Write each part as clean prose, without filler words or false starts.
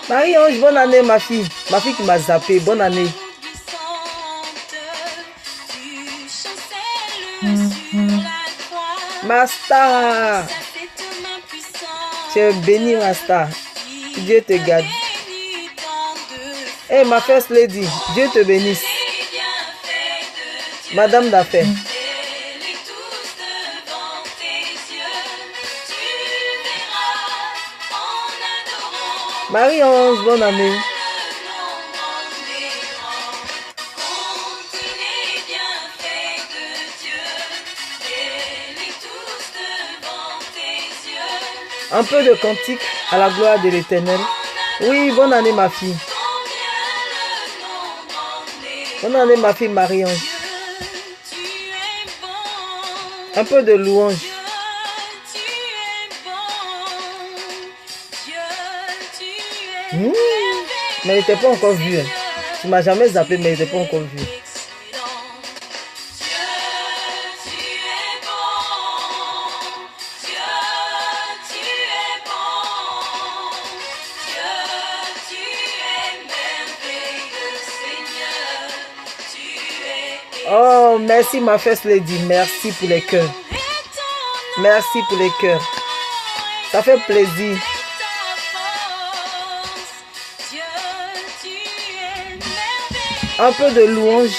Marie-Ange, bonne année, ma fille. Ma fille qui m'a zappé, bonne année. Masta, tu es bénie, Masta. Dieu te garde. Eh, ma first lady, Dieu te bénisse. Madame d'affaires. Marie-Ange, bonne année. Un peu de cantique à la gloire de l'Éternel. Oui, bonne année, ma fille. Bonne année, ma fille Marie-Ange. Un peu de louange. Mais elle n'était pas encore vue. Hein. Tu m'as jamais zappé, mais elle n'était pas encore vue. Oh, merci ma first lady. Merci pour les cœurs. Merci pour les cœurs. Ça fait plaisir. Un peu de louange.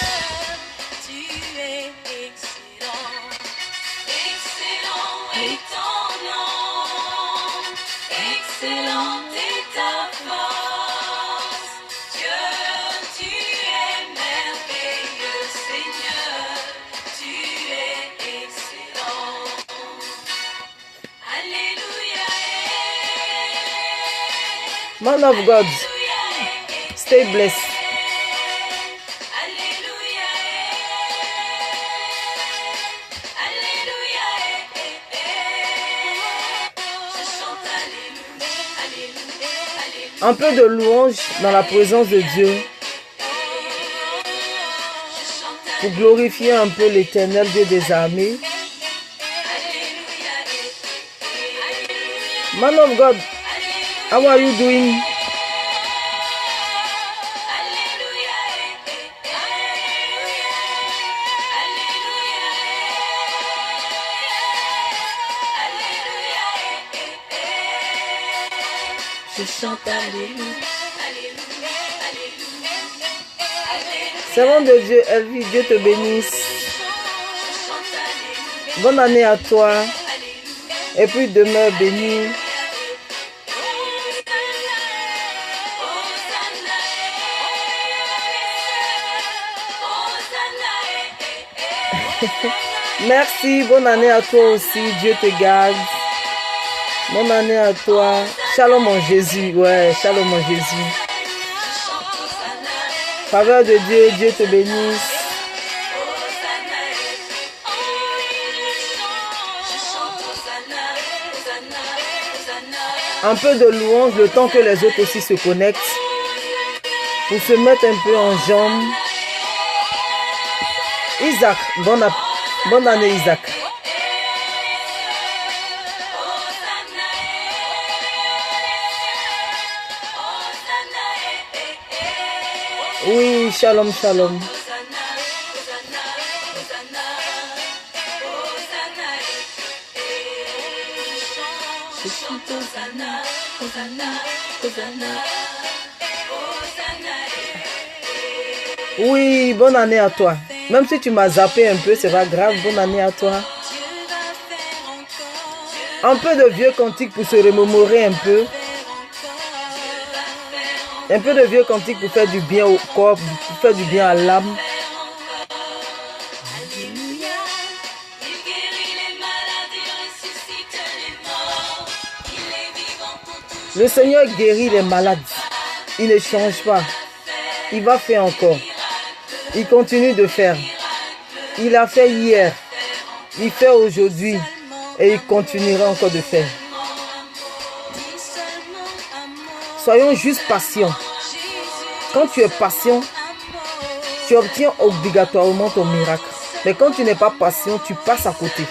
Man of God, stay blessed. Un peu de louange dans la présence de Dieu pour glorifier un peu l'Éternel Dieu des armées. Man of God, how are you doing? Servant de Dieu, Elvie, Dieu te bénisse. Bonne année à toi. Et puis demeure béni. Merci, bonne année à toi aussi. Dieu te garde. Bonne année à toi. Shalom en Jésus. Ouais, shalom en Jésus. Faveur de Dieu, Dieu te bénisse. Un peu de louange, le temps que les autres aussi se connectent. Pour se mettre un peu en jambes. Isaac, bonne année Isaac. Oui, shalom, shalom. Oui, bonne année à toi. Même si tu m'as zappé un peu, c'est pas grave. Bonne année à toi. Un peu de vieux cantiques pour se remémorer un peu. Un peu de vieux cantiques pour faire du bien au corps, pour faire du bien à l'âme. Le Seigneur guérit les malades. Il ne change pas. Il va faire encore. Il continue de faire. Il a fait hier. Il fait aujourd'hui. Et il continuera encore de faire. Soyons juste patients. Quand tu es patient, tu obtiens obligatoirement ton miracle. Mais quand tu n'es pas patient, tu passes à côté.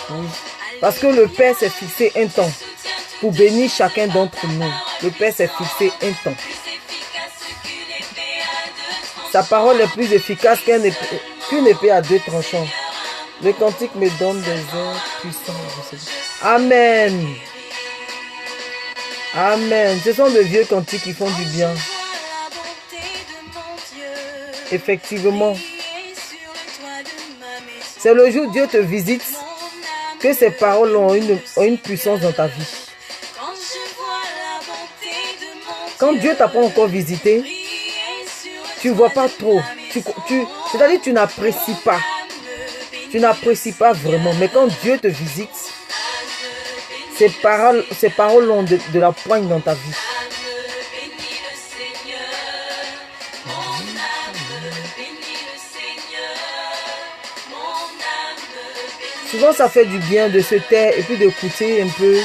Oui. Parce que le Père s'est fixé un temps pour bénir chacun d'entre nous. Le Père s'est fixé un temps. Sa parole est plus efficace qu'une épée à deux tranchants. Le cantique me donne des airs puissants. Amen. Amen. Ce sont de vieux cantiques qui font du bien. Effectivement. C'est le jour où Dieu te visite que ces paroles ont une puissance dans ta vie. Quand Dieu t'a pas encore visité, tu ne vois pas trop. C'est-à-dire que tu n'apprécies pas. Tu n'apprécies pas vraiment. Mais quand Dieu te visite, ces paroles ont de la poigne dans ta vie. Souvent, ça fait du bien de se taire et puis d'écouter un peu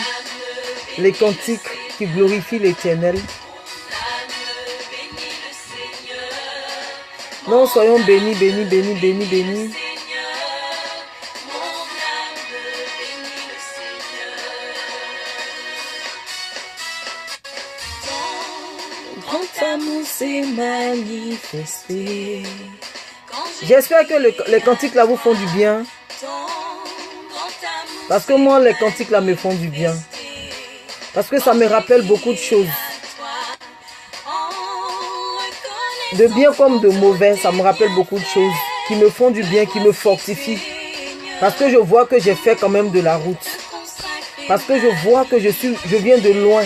les cantiques qui glorifient l'Éternel. Non, soyons bénis, bénis, bénis, bénis, bénis. Grand amour s'est manifesté. J'espère que les cantiques là vous font du bien. Parce que moi, les cantiques là me font du bien. Parce que ça me rappelle beaucoup de choses. De bien comme de mauvais, ça me rappelle beaucoup de choses qui me font du bien, qui me fortifient. Parce que je vois que j'ai fait quand même de la route. Parce que je vois que je viens de loin.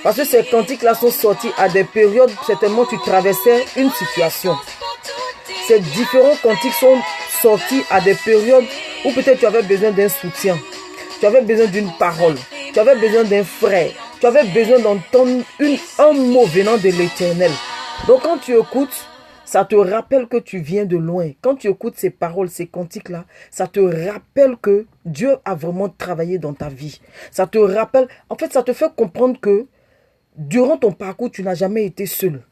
Parce que ces cantiques-là sont sortis à des périodes, certainement tu traversais une situation. Ces différents cantiques sont sortis à des périodes où peut-être tu avais besoin d'un soutien. Tu avais besoin d'une parole. Tu avais besoin d'un frère. Tu avais besoin d'entendre un mot venant de l'Éternel. Donc quand tu écoutes, ça te rappelle que tu viens de loin. Quand tu écoutes ces paroles, ces cantiques-là, ça te rappelle que Dieu a vraiment travaillé dans ta vie. Ça te rappelle, en fait, ça te fait comprendre que durant ton parcours, tu n'as jamais été seul.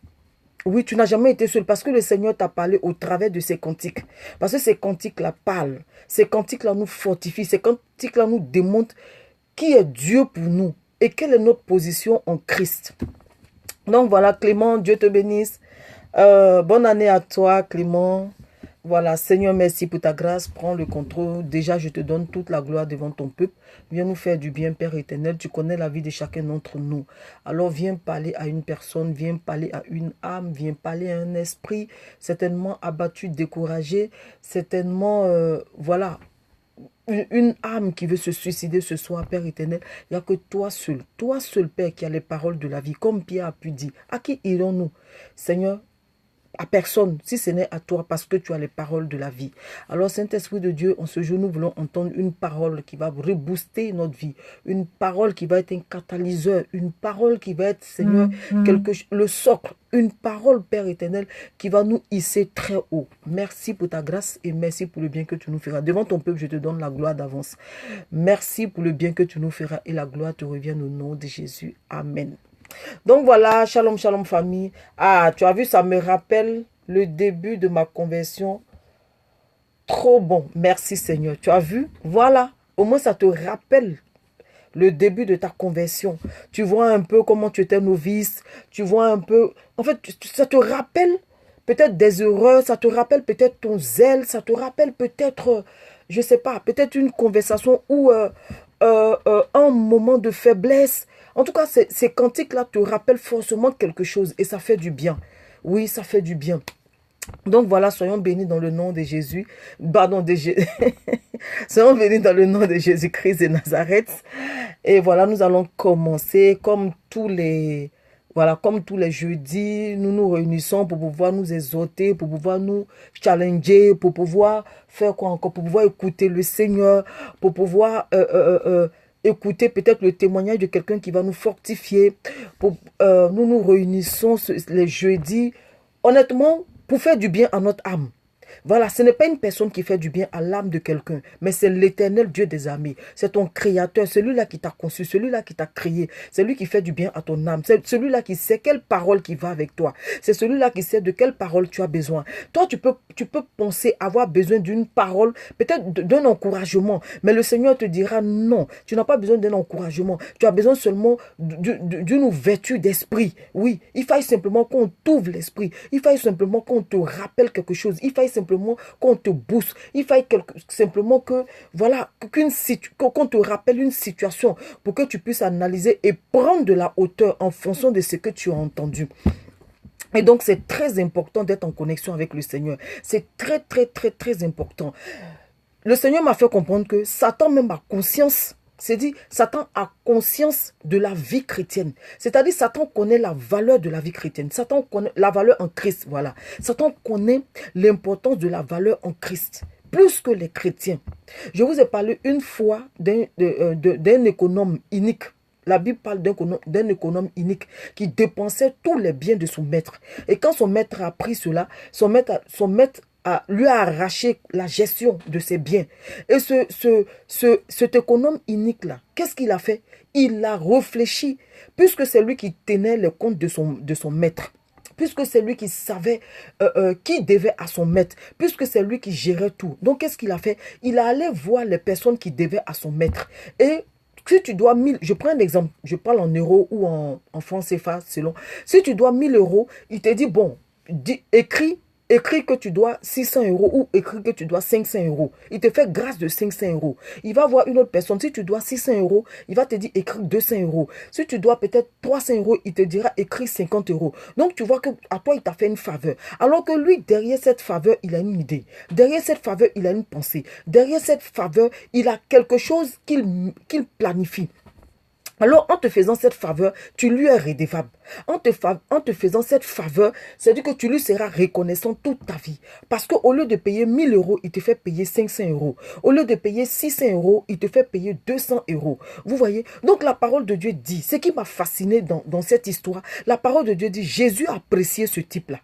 Oui, tu n'as jamais été seul parce que le Seigneur t'a parlé au travers de ces cantiques. Parce que ces cantiques-là parlent. Ces cantiques-là nous fortifient. Ces cantiques-là nous démontrent qui est Dieu pour nous et quelle est notre position en Christ. Donc voilà, Clément, Dieu te bénisse. Bonne année à toi, Clément. Voilà, Seigneur, merci pour ta grâce. Prends le contrôle. Déjà, je te donne toute la gloire devant ton peuple. Viens nous faire du bien, Père éternel. Tu connais la vie de chacun d'entre nous. Alors, viens parler à une personne, viens parler à une âme, viens parler à un esprit, certainement abattu, découragé, certainement, voilà, une âme qui veut se suicider ce soir, Père éternel. Il n'y a que toi seul, Père, qui a les paroles de la vie. Comme Pierre a pu dire, à qui irons-nous, Seigneur? À personne, si ce n'est à toi, parce que tu as les paroles de la vie. Alors, Saint-Esprit de Dieu, en ce jour, nous voulons entendre une parole qui va rebooster notre vie, une parole qui va être un catalyseur, une parole qui va être, Seigneur, le socle, une parole, Père éternel, qui va nous hisser très haut. Merci pour ta grâce et merci pour le bien que tu nous feras. Devant ton peuple, je te donne la gloire d'avance. Merci pour le bien que tu nous feras et la gloire te revient au nom de Jésus. Amen. Donc voilà, shalom, shalom famille. Ah, tu as vu, ça me rappelle le début de ma conversion. Trop bon, merci Seigneur. Tu as vu, voilà, au moins ça te rappelle le début de ta conversion. Tu vois un peu comment tu étais novice. Tu vois un peu, en fait, ça te rappelle peut-être des erreurs. Ça te rappelle peut-être ton zèle. Ça te rappelle peut-être, je sais pas, peut-être une conversation ou un moment de faiblesse. En tout cas, ces cantiques-là te rappellent forcément quelque chose et ça fait du bien. Oui, ça fait du bien. Donc voilà, soyons bénis dans le nom de Jésus. Pardon, soyons bénis dans le nom de Jésus-Christ de Nazareth. Et voilà, nous allons commencer comme tous les jeudis. Nous nous réunissons pour pouvoir nous exhorter, pour pouvoir nous challenger, pour pouvoir faire quoi encore, pour pouvoir écouter le Seigneur, pour pouvoir écouter peut-être le témoignage de quelqu'un qui va nous fortifier. Nous nous réunissons les jeudis, honnêtement, pour faire du bien à notre âme. Voilà, ce n'est pas une personne qui fait du bien à l'âme de quelqu'un, mais c'est l'Éternel Dieu des armées. C'est ton Créateur, celui-là qui t'a conçu, celui-là qui t'a créé. C'est lui qui fait du bien à ton âme. C'est celui-là qui sait quelle parole qui va avec toi. C'est celui-là qui sait de quelle parole tu as besoin. Toi, tu peux penser avoir besoin d'une parole, peut-être d'un encouragement, mais le Seigneur te dira non, tu n'as pas besoin d'un encouragement. Tu as besoin seulement d'une ouverture d'esprit. Oui, il faille simplement qu'on t'ouvre l'esprit. Il faille simplement qu'on te rappelle quelque chose. Il faille simplement qu'on te booste. Il faille simplement que, voilà, qu'on te rappelle une situation pour que tu puisses analyser et prendre de la hauteur en fonction de ce que tu as entendu. Et donc, c'est très important d'être en connexion avec le Seigneur. C'est très, très, très, très important. Le Seigneur m'a fait comprendre que Satan même a conscience. C'est dit, Satan a conscience de la vie chrétienne. C'est-à-dire, Satan connaît la valeur de la vie chrétienne. Satan connaît la valeur en Christ, voilà. Satan connaît l'importance de la valeur en Christ, plus que les chrétiens. Je vous ai parlé une fois d'un économe inique. La Bible parle d'un économe inique qui dépensait tous les biens de son maître. Et quand son maître a pris cela, son maître lui a arraché la gestion de ses biens. Et cet économe inique-là, qu'est-ce qu'il a fait? Il a réfléchi, puisque c'est lui qui tenait le compte de son maître. Puisque c'est lui qui savait qui devait à son maître, puisque c'est lui qui gérait tout. Donc, qu'est-ce qu'il a fait? Il a allé voir les personnes qui devaient à son maître. Et si tu dois 1000, je prends un exemple, je parle en euros ou en francs CFA, selon. Si tu dois 1000 euros, il te dit, bon, écris que tu dois 600 euros ou écris que tu dois 500 euros. Il te fait grâce de 500 euros. Il va voir une autre personne. Si tu dois 600 euros, il va te dire écris 200 euros. Si tu dois peut-être 300 euros, il te dira écris 50 euros. Donc tu vois qu'à toi, il t'a fait une faveur. Alors que lui, derrière cette faveur, il a une idée. Derrière cette faveur, il a une pensée. Derrière cette faveur, il a quelque chose qu'il planifie. Alors, en te faisant cette faveur, tu lui es redevable. En te faisant cette faveur, c'est-à-dire que tu lui seras reconnaissant toute ta vie. Parce qu'au lieu de payer 1000 euros, il te fait payer 500 euros. Au lieu de payer 600 euros, il te fait payer 200 euros. Vous voyez? Donc, la parole de Dieu dit, ce qui m'a fasciné dans cette histoire, la parole de Dieu dit, Jésus a apprécié ce type-là.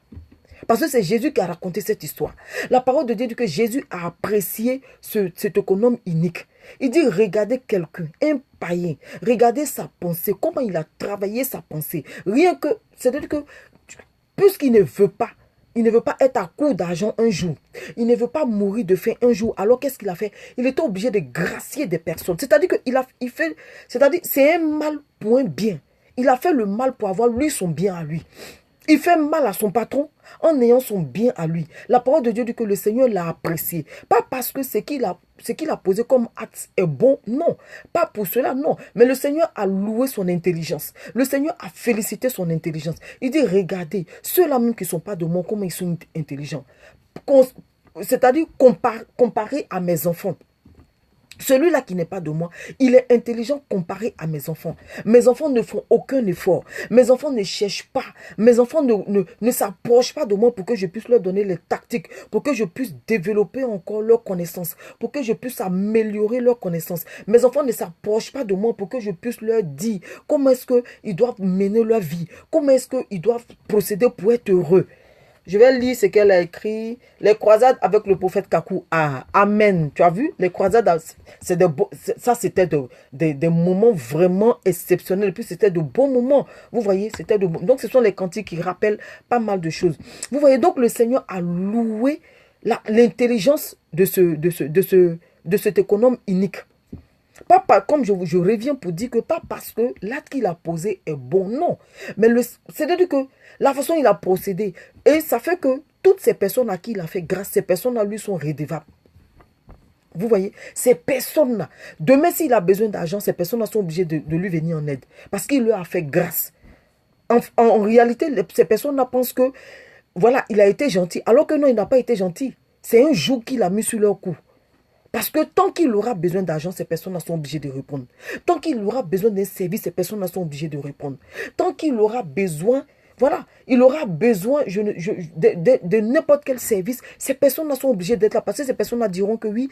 Parce que c'est Jésus qui a raconté cette histoire. La parole de Dieu dit que Jésus a apprécié cet économe inique. Il dit, regardez quelqu'un, un païen, regardez sa pensée, comment il a travaillé sa pensée. Rien que, c'est-à-dire que, puisqu'il ne veut pas, être à court d'argent un jour. Il ne veut pas mourir de faim un jour. Alors qu'est-ce qu'il a fait? Il était obligé de gracier des personnes. C'est-à-dire que c'est un mal pour un bien. Il a fait le mal pour avoir lui son bien à lui. Il fait mal à son patron en ayant son bien à lui. La parole de Dieu dit que le Seigneur l'a apprécié. Pas parce que ce qu'il a posé comme acte est bon, non. Pas pour cela, non. Mais le Seigneur a loué son intelligence. Le Seigneur a félicité son intelligence. Il dit, regardez, ceux-là même qui ne sont pas de moi, comment ils sont intelligents. C'est-à-dire comparé à mes enfants. Celui-là qui n'est pas de moi, il est intelligent comparé à mes enfants. Mes enfants ne font aucun effort. Mes enfants ne cherchent pas. Mes enfants ne s'approchent pas de moi pour que je puisse leur donner les tactiques, pour que je puisse développer encore leurs connaissances, pour que je puisse améliorer leurs connaissances. Mes enfants ne s'approchent pas de moi pour que je puisse leur dire comment est-ce qu'ils doivent mener leur vie, comment est-ce qu'ils doivent procéder pour être heureux. Je vais lire ce qu'elle a écrit. Les croisades avec le prophète Kakou. Ah, amen. Tu as vu? Les croisades, c'était des moments vraiment exceptionnels. Et puis, c'était de bons moments. Vous voyez, c'était de bons. Donc, ce sont les cantiques qui rappellent pas mal de choses. Vous voyez, donc, le Seigneur a loué l'intelligence de cet économe inique. Pas comme je reviens pour dire que pas parce que l'acte qu'il a posé est bon, non. Mais c'est-à-dire que la façon dont il a procédé, et ça fait que toutes ces personnes à qui il a fait grâce, ces personnes-là lui sont redevables. Vous voyez, ces personnes-là, demain s'il a besoin d'argent, ces personnes-là sont obligées de lui venir en aide. Parce qu'il leur a fait grâce. En réalité, ces personnes-là pensent que, voilà, il a été gentil. Alors que non, il n'a pas été gentil. C'est un joug qu'il a mis sur leur cou. Parce que tant qu'il aura besoin d'argent, ces personnes sont obligées de répondre. Tant qu'il aura besoin d'un service, ces personnes sont obligées de répondre. Tant qu'il aura besoin, Voilà, il aura besoin de n'importe quel service. Ces personnes-là sont obligées d'être là parce que ces personnes-là diront que oui,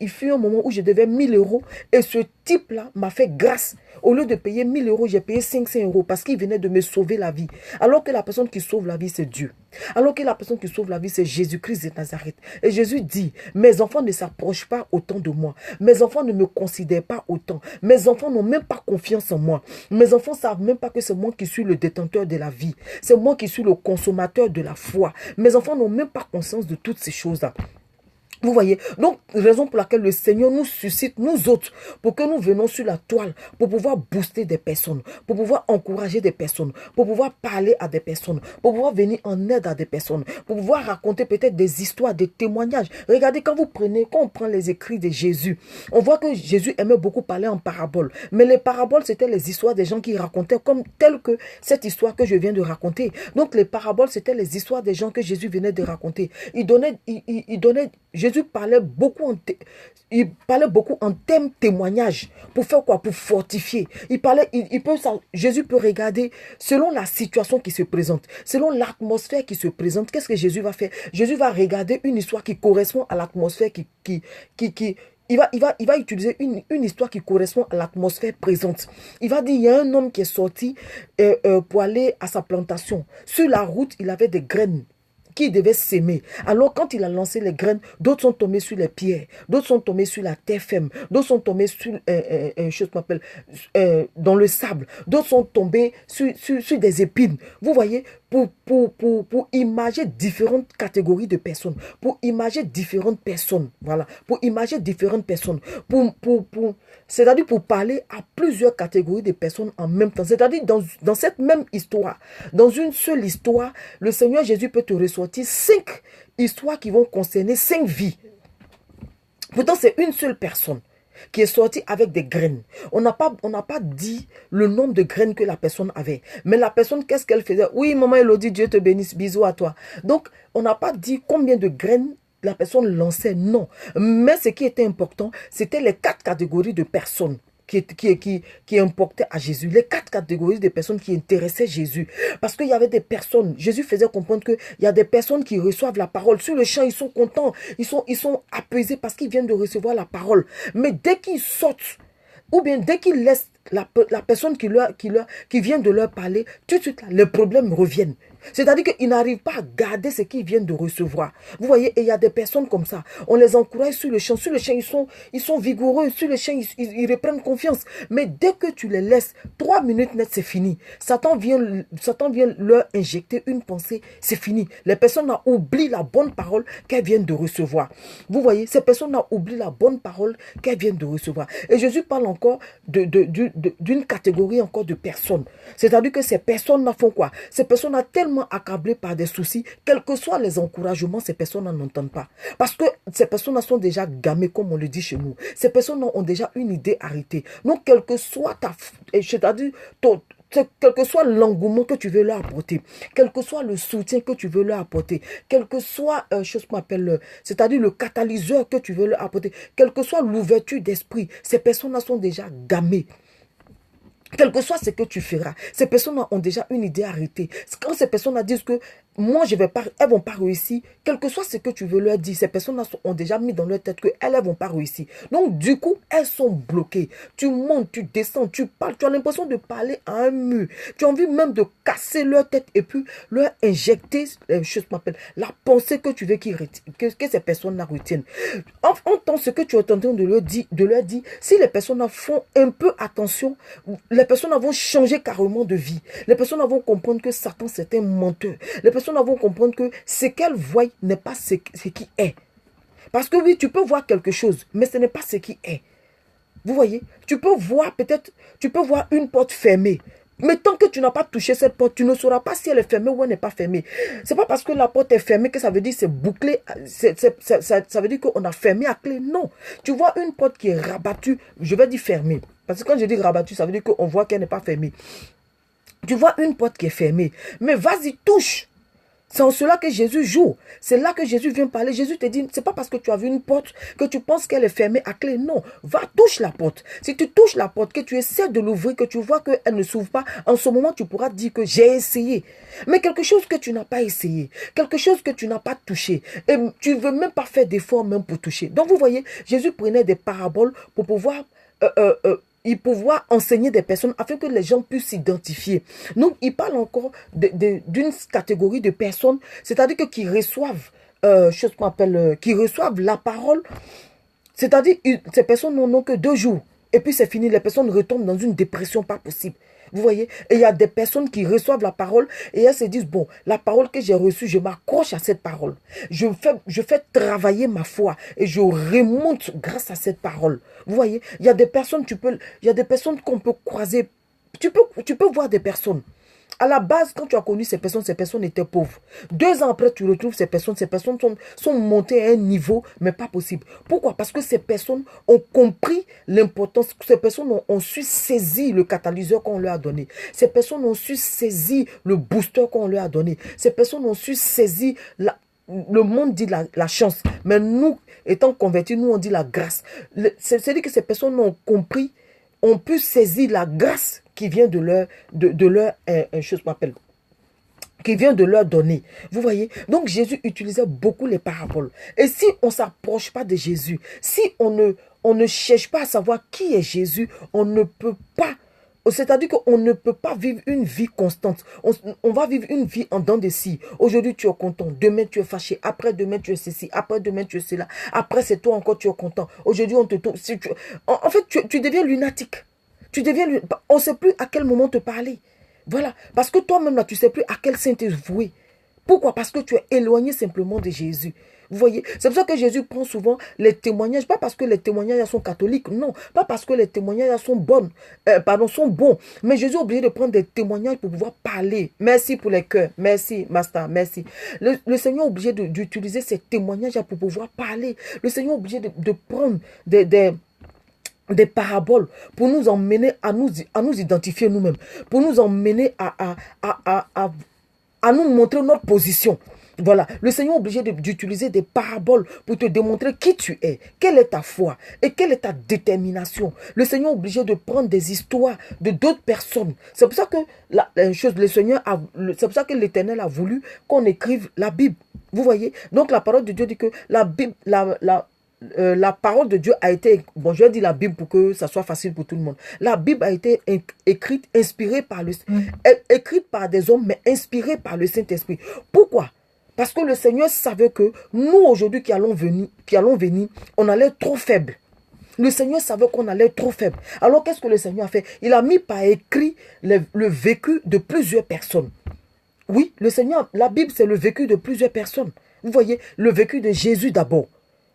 il fut un moment où je devais 1000 euros et ce type-là m'a fait grâce. Au lieu de payer 1000 euros, j'ai payé 500 euros parce qu'il venait de me sauver la vie. Alors que la personne qui sauve la vie, c'est Dieu. Alors que la personne qui sauve la vie, c'est Jésus-Christ de Nazareth. Et Jésus dit, mes enfants ne s'approchent pas autant de moi. Mes enfants ne me considèrent pas autant. Mes enfants n'ont même pas confiance en moi. Mes enfants ne savent même pas que c'est moi qui suis le détenteur de la vie. C'est moi qui suis le consommateur de la foi. Mes enfants n'ont même pas conscience de toutes ces choses-là. Vous voyez, donc raison pour laquelle le Seigneur nous suscite, nous autres, pour que nous venons sur la toile, pour pouvoir booster des personnes, pour pouvoir encourager des personnes, pour pouvoir parler à des personnes, pour pouvoir venir en aide à des personnes, pour pouvoir raconter peut-être des histoires, des témoignages. Regardez, quand on prend les écrits de Jésus, on voit que Jésus aimait beaucoup parler en paraboles. Mais les paraboles, c'était les histoires des gens qui racontaient comme telle que cette histoire que je viens de raconter. Donc les paraboles, c'était les histoires des gens que Jésus venait de raconter. Jésus parlait beaucoup en termes témoignages. Pour faire quoi? Pour fortifier. Jésus peut regarder selon la situation qui se présente, selon l'atmosphère qui se présente. Qu'est-ce que Jésus va faire? Jésus va regarder une histoire qui correspond à l'atmosphère il va utiliser une histoire qui correspond à l'atmosphère présente. Il va dire, il y a un homme qui est sorti pour aller à sa plantation. Sur la route, il avait des graines qui devait s'aimer. Alors quand il a lancé les graines, d'autres sont tombés sur les pierres, d'autres sont tombés sur la terre ferme, d'autres sont tombés sur dans le sable, d'autres sont tombés sur des épines. Vous voyez, pour imager différentes catégories de personnes, pour imager différentes personnes, voilà, pour imager différentes personnes, c'est-à-dire pour parler à plusieurs catégories de personnes en même temps. C'est-à-dire dans cette même histoire, dans une seule histoire, le Seigneur Jésus peut te ressortir 5 histoires qui vont concerner 5 vies. Pourtant, c'est une seule personne qui est sortie avec des graines. On n'a pas dit le nombre de graines que la personne avait. Mais la personne, qu'est-ce qu'elle faisait? Oui, maman Elodie, Dieu te bénisse, bisous à toi. Donc, on n'a pas dit combien de graines la personne lançait, non. Mais ce qui était important, c'était les 4 catégories de personnes qui importaient à Jésus. Les 4 catégories de personnes qui intéressaient Jésus. Parce qu'il y avait des personnes, Jésus faisait comprendre qu'il y a des personnes qui reçoivent la parole. Sur le champ, ils sont contents, ils sont apaisés parce qu'ils viennent de recevoir la parole. Mais dès qu'ils sortent, ou bien dès qu'ils laissent la personne qui vient de leur parler, tout de suite, là, les problèmes reviennent. C'est-à-dire qu'ils n'arrivent pas à garder ce qu'ils viennent de recevoir. Vous voyez, et il y a des personnes comme ça. On les encourage sur le champ. Sur le champ, ils sont vigoureux. Sur le champ, ils reprennent confiance. Mais dès que tu les laisses, 3 minutes net, c'est fini. Satan vient leur injecter une pensée, c'est fini. Les personnes oublient la bonne parole qu'elles viennent de recevoir. Vous voyez, ces personnes oublient la bonne parole qu'elles viennent de recevoir. Et Jésus parle encore d'une catégorie encore de personnes. C'est-à-dire que ces personnes-là font quoi? Ces personnes-là tellement accablées par des soucis, quels que soient les encouragements, ces personnes n'entendent pas. Parce que ces personnes sont déjà gamées, comme on le dit chez nous. Ces personnes ont déjà une idée arrêtée. Donc, quel que soit quel que soit l'engouement que tu veux leur apporter, quel que soit le soutien que tu veux leur apporter, quel que soit, c'est-à-dire le catalyseur que tu veux leur apporter, quelle que soit l'ouverture d'esprit, ces personnes-là sont déjà gamées. Quel que soit ce que tu feras, ces personnes ont déjà une idée arrêtée. Quand ces personnes disent que moi, elles vont pas réussir, quel que soit ce que tu veux leur dire, ces personnes ont déjà mis dans leur tête qu'elles ne vont pas réussir. Donc, du coup, elles sont bloquées. Tu montes, tu descends, tu parles, tu as l'impression de parler à un mur. Tu as envie même de casser leur tête et puis leur injecter la pensée que tu veux que ces personnes-là retiennent. Entends ce que tu es en train de leur dire. Si les personnes font un peu attention, les personnes vont changer carrément de vie. Les personnes vont comprendre que Satan, c'est un menteur. Les personnes vont comprendre que ce qu'elles voient n'est pas ce qui est. Parce que oui, tu peux voir quelque chose, mais ce n'est pas ce qui est. Vous voyez, tu peux voir une porte fermée. Mais tant que tu n'as pas touché cette porte, tu ne sauras pas si elle est fermée ou elle n'est pas fermée. Ce n'est pas parce que la porte est fermée que ça veut dire que c'est bouclé. Ça veut dire qu'on a fermé à clé. Non. Tu vois une porte qui est rabattue, je vais dire fermée. Parce que quand je dis rabattue, ça veut dire qu'on voit qu'elle n'est pas fermée. Tu vois une porte qui est fermée. Mais vas-y, touche. C'est en cela que Jésus joue. C'est là que Jésus vient parler. Jésus te dit, c'est pas parce que tu as vu une porte que tu penses qu'elle est fermée à clé. Non, va, touche la porte. Si tu touches la porte, que tu essaies de l'ouvrir, que tu vois qu'elle ne s'ouvre pas, en ce moment, tu pourras dire que j'ai essayé. Mais quelque chose que tu n'as pas essayé, quelque chose que tu n'as pas touché, et tu ne veux même pas faire d'effort même pour toucher. Donc, vous voyez, Jésus prenait des paraboles pour pouvoir... pouvoir enseigner des personnes afin que les gens puissent s'identifier. Donc, il parle encore d'une catégorie de personnes, c'est-à-dire que qui reçoivent, chose qu'on appelle, qui reçoivent la parole, c'est-à-dire ces personnes n'ont que 2 jours. Et puis c'est fini, les personnes retombent dans une dépression pas possible. Vous voyez? Et il y a des personnes qui reçoivent la parole et elles se disent, bon, la parole que j'ai reçue, je m'accroche à cette parole. Je fais travailler ma foi et je remonte grâce à cette parole. Vous voyez? Il y a des personnes, il y a des personnes qu'on peut croiser. Tu peux voir des personnes. À la base, quand tu as connu ces personnes étaient pauvres. 2 ans après, tu retrouves ces personnes sont montées à un niveau, mais pas possible. Pourquoi? Parce que ces personnes ont compris l'importance, ces personnes ont su saisir le catalyseur qu'on leur a donné. Ces personnes ont su saisir le booster qu'on leur a donné. Ces personnes ont su saisir le monde dit la chance, mais nous, étant convertis, nous on dit la grâce. C'est-à-dire que ces personnes ont compris, ont pu saisir la grâce qui vient de leur chose m'appelle, qui vient de leur donner. Vous voyez? Donc Jésus utilisait beaucoup les paraboles. Et si on ne s'approche pas de Jésus, si on ne cherche pas à savoir qui est Jésus, on ne peut pas. C'est-à-dire qu'on ne peut pas vivre une vie constante. On va vivre une vie en dents de scie. Aujourd'hui, tu es content. Demain, tu es fâché. Après-demain, tu es ceci. Après-demain, tu es cela. Après, c'est toi encore, tu es content. Aujourd'hui, on te tourne. En fait, tu deviens lunatique. On ne sait plus à quel moment te parler. Voilà. Parce que toi-même, là, tu ne sais plus à quel saint te vouer. Pourquoi? Parce que tu es éloigné simplement de Jésus. Vous voyez? C'est pour ça que Jésus prend souvent les témoignages. Pas parce que les témoignages sont catholiques. Non. Pas parce que les témoignages sont sont bons. Mais Jésus est obligé de prendre des témoignages pour pouvoir parler. Merci pour les cœurs. Merci, Master. Merci. Le Seigneur est obligé d'utiliser ces témoignages pour pouvoir parler. Le Seigneur est obligé de prendre des paraboles pour nous emmener à nous identifier nous-mêmes, pour nous emmener à nous montrer notre position. Voilà, le Seigneur est obligé d'utiliser des paraboles pour te démontrer qui tu es, quelle est ta foi et quelle est ta détermination. Le Seigneur est obligé de prendre des histoires de d'autres personnes. C'est pour ça que c'est pour ça que l'Éternel a voulu qu'on écrive la Bible. Vous voyez? Donc la parole de Dieu dit que la Bible, la parole de Dieu a été, bon, je vais dire la Bible pour que ça soit facile pour tout le monde. La Bible a été écrite, inspirée écrite par des hommes, mais inspirée par le Saint-Esprit. Pourquoi? Parce que le Seigneur savait que nous, aujourd'hui, qui allons venir, on allait trop faibles. Le Seigneur savait qu'on allait trop faible. Alors, qu'est-ce que le Seigneur a fait? Il a mis par écrit le vécu de plusieurs personnes. Oui, le Seigneur, la Bible, c'est le vécu de plusieurs personnes. Vous voyez, le vécu de Jésus d'abord.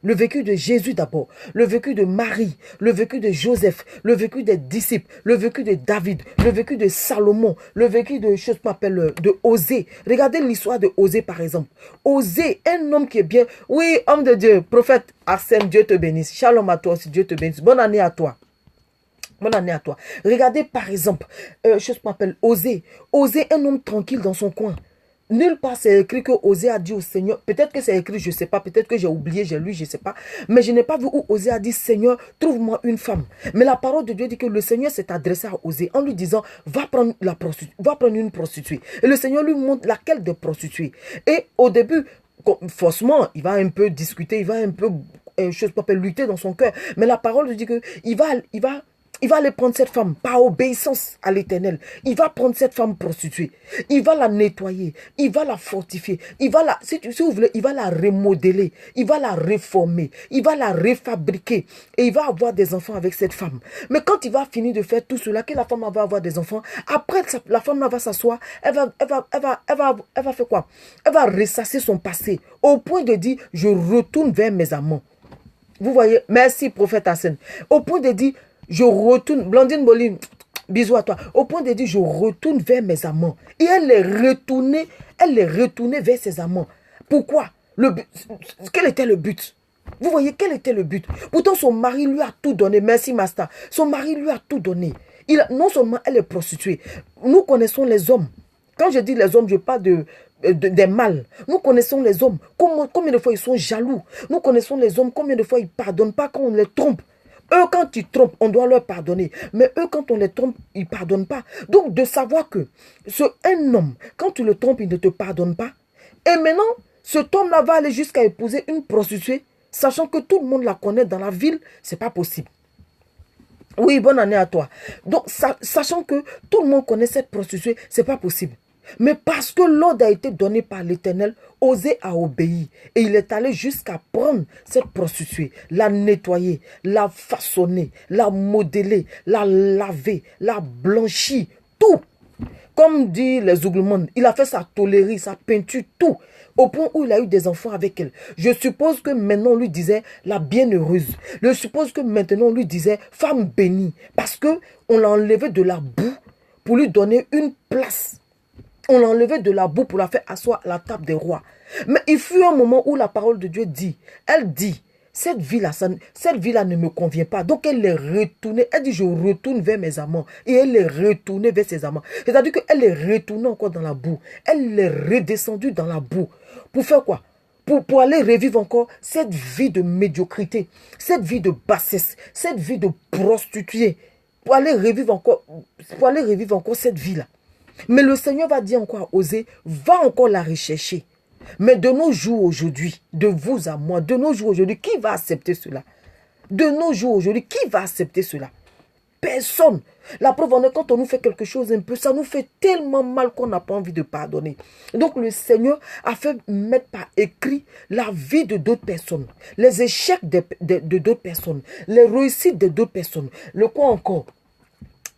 Le vécu de Jésus d'abord, le vécu de Marie, le vécu de Joseph, le vécu des disciples, le vécu de David, le vécu de Salomon, le vécu de Osée. Regardez l'histoire de Osée par exemple. Osée, un homme qui est bien. Oui, homme de Dieu, prophète Arsène, Dieu te bénisse. Shalom à toi aussi, Dieu te bénisse. Bonne année à toi. Bonne année à toi. Regardez par exemple, Osée. Osée, un homme tranquille dans son coin. Nulle part c'est écrit que Osée a dit au Seigneur, peut-être que c'est écrit, je ne sais pas, peut-être que j'ai oublié, j'ai lu, je ne sais pas, mais je n'ai pas vu où Osée a dit, Seigneur, trouve-moi une femme. Mais la parole de Dieu dit que le Seigneur s'est adressé à Osée en lui disant, va prendre une prostituée. Et le Seigneur lui montre laquelle de prostituée. Et au début, forcément, il va un peu discuter, il va un peu, lutter dans son cœur. Mais la parole dit que il va aller prendre cette femme par obéissance à l'Éternel. Il va prendre cette femme prostituée. Il va la nettoyer. Il va la fortifier. Il va si vous voulez, il va la remodeler. Il va la réformer. Il va la refabriquer. Et il va avoir des enfants avec cette femme. Mais quand il va finir de faire tout cela, que la femme va avoir des enfants, après la femme va s'asseoir, elle va faire quoi? Elle va ressasser son passé au point de dire, je retourne vers mes amants. Vous voyez? Merci, prophète Hassan. Au point de dire, je retourne, Blandine Boline, bisous à toi. Au point de dire, je retourne vers mes amants. Et elle est retournée vers ses amants. Pourquoi? Quel était le but? Vous voyez, quel était le but? Pourtant, son mari lui a tout donné. Merci, Master. Son mari lui a tout donné. Non seulement elle est prostituée. Nous connaissons les hommes. Quand je dis les hommes, je parle des mal. Nous connaissons les hommes. Combien de fois ils sont jaloux. Nous connaissons les hommes. Combien de fois ils ne pardonnent pas quand on les trompe. Eux, quand ils trompent, on doit leur pardonner. Mais eux, quand on les trompe, ils ne pardonnent pas. Donc, de savoir que un homme, quand tu le trompes, il ne te pardonne pas. Et maintenant, cet homme-là va aller jusqu'à épouser une prostituée, sachant que tout le monde la connaît dans la ville, c'est pas possible. Oui, bonne année à toi. Donc, sachant que tout le monde connaît cette prostituée, c'est pas possible. Mais parce que l'ordre a été donné par l'Éternel, Osée a obéi. Et il est allé jusqu'à prendre cette prostituée, la nettoyer, la façonner, la modeler, la laver, la blanchir, tout. Comme dit les Ouglemands, il a fait sa tôlerie, sa peinture, tout. Au point où il a eu des enfants avec elle. Je suppose que maintenant on lui disait la bienheureuse. Je suppose que maintenant on lui disait femme bénie. Parce que on l'a enlevé de la boue pour lui donner une place. On l'a enlevé de la boue pour la faire asseoir à la table des rois. Mais il fut un moment où la parole de Dieu dit, elle dit, cette vie-là ne me convient pas. Donc elle est retournée. Elle dit, je retourne vers mes amants. Et elle est retournée vers ses amants. C'est-à-dire qu'elle est retournée encore dans la boue. Elle est redescendue dans la boue. Pour faire quoi? Pour aller revivre encore cette vie de médiocrité, cette vie de bassesse, cette vie de prostituée. Pour aller revivre encore cette vie-là. Mais le Seigneur va dire encore à Osée, va encore la rechercher. Mais de nos jours aujourd'hui, de vous à moi, de nos jours aujourd'hui, qui va accepter cela? De nos jours aujourd'hui, qui va accepter cela? Personne. La preuve en est, quand on nous fait quelque chose un peu, ça nous fait tellement mal qu'on n'a pas envie de pardonner. Donc le Seigneur a fait mettre par écrit la vie de d'autres personnes, les échecs de d'autres personnes, les réussites de d'autres personnes, le quoi encore?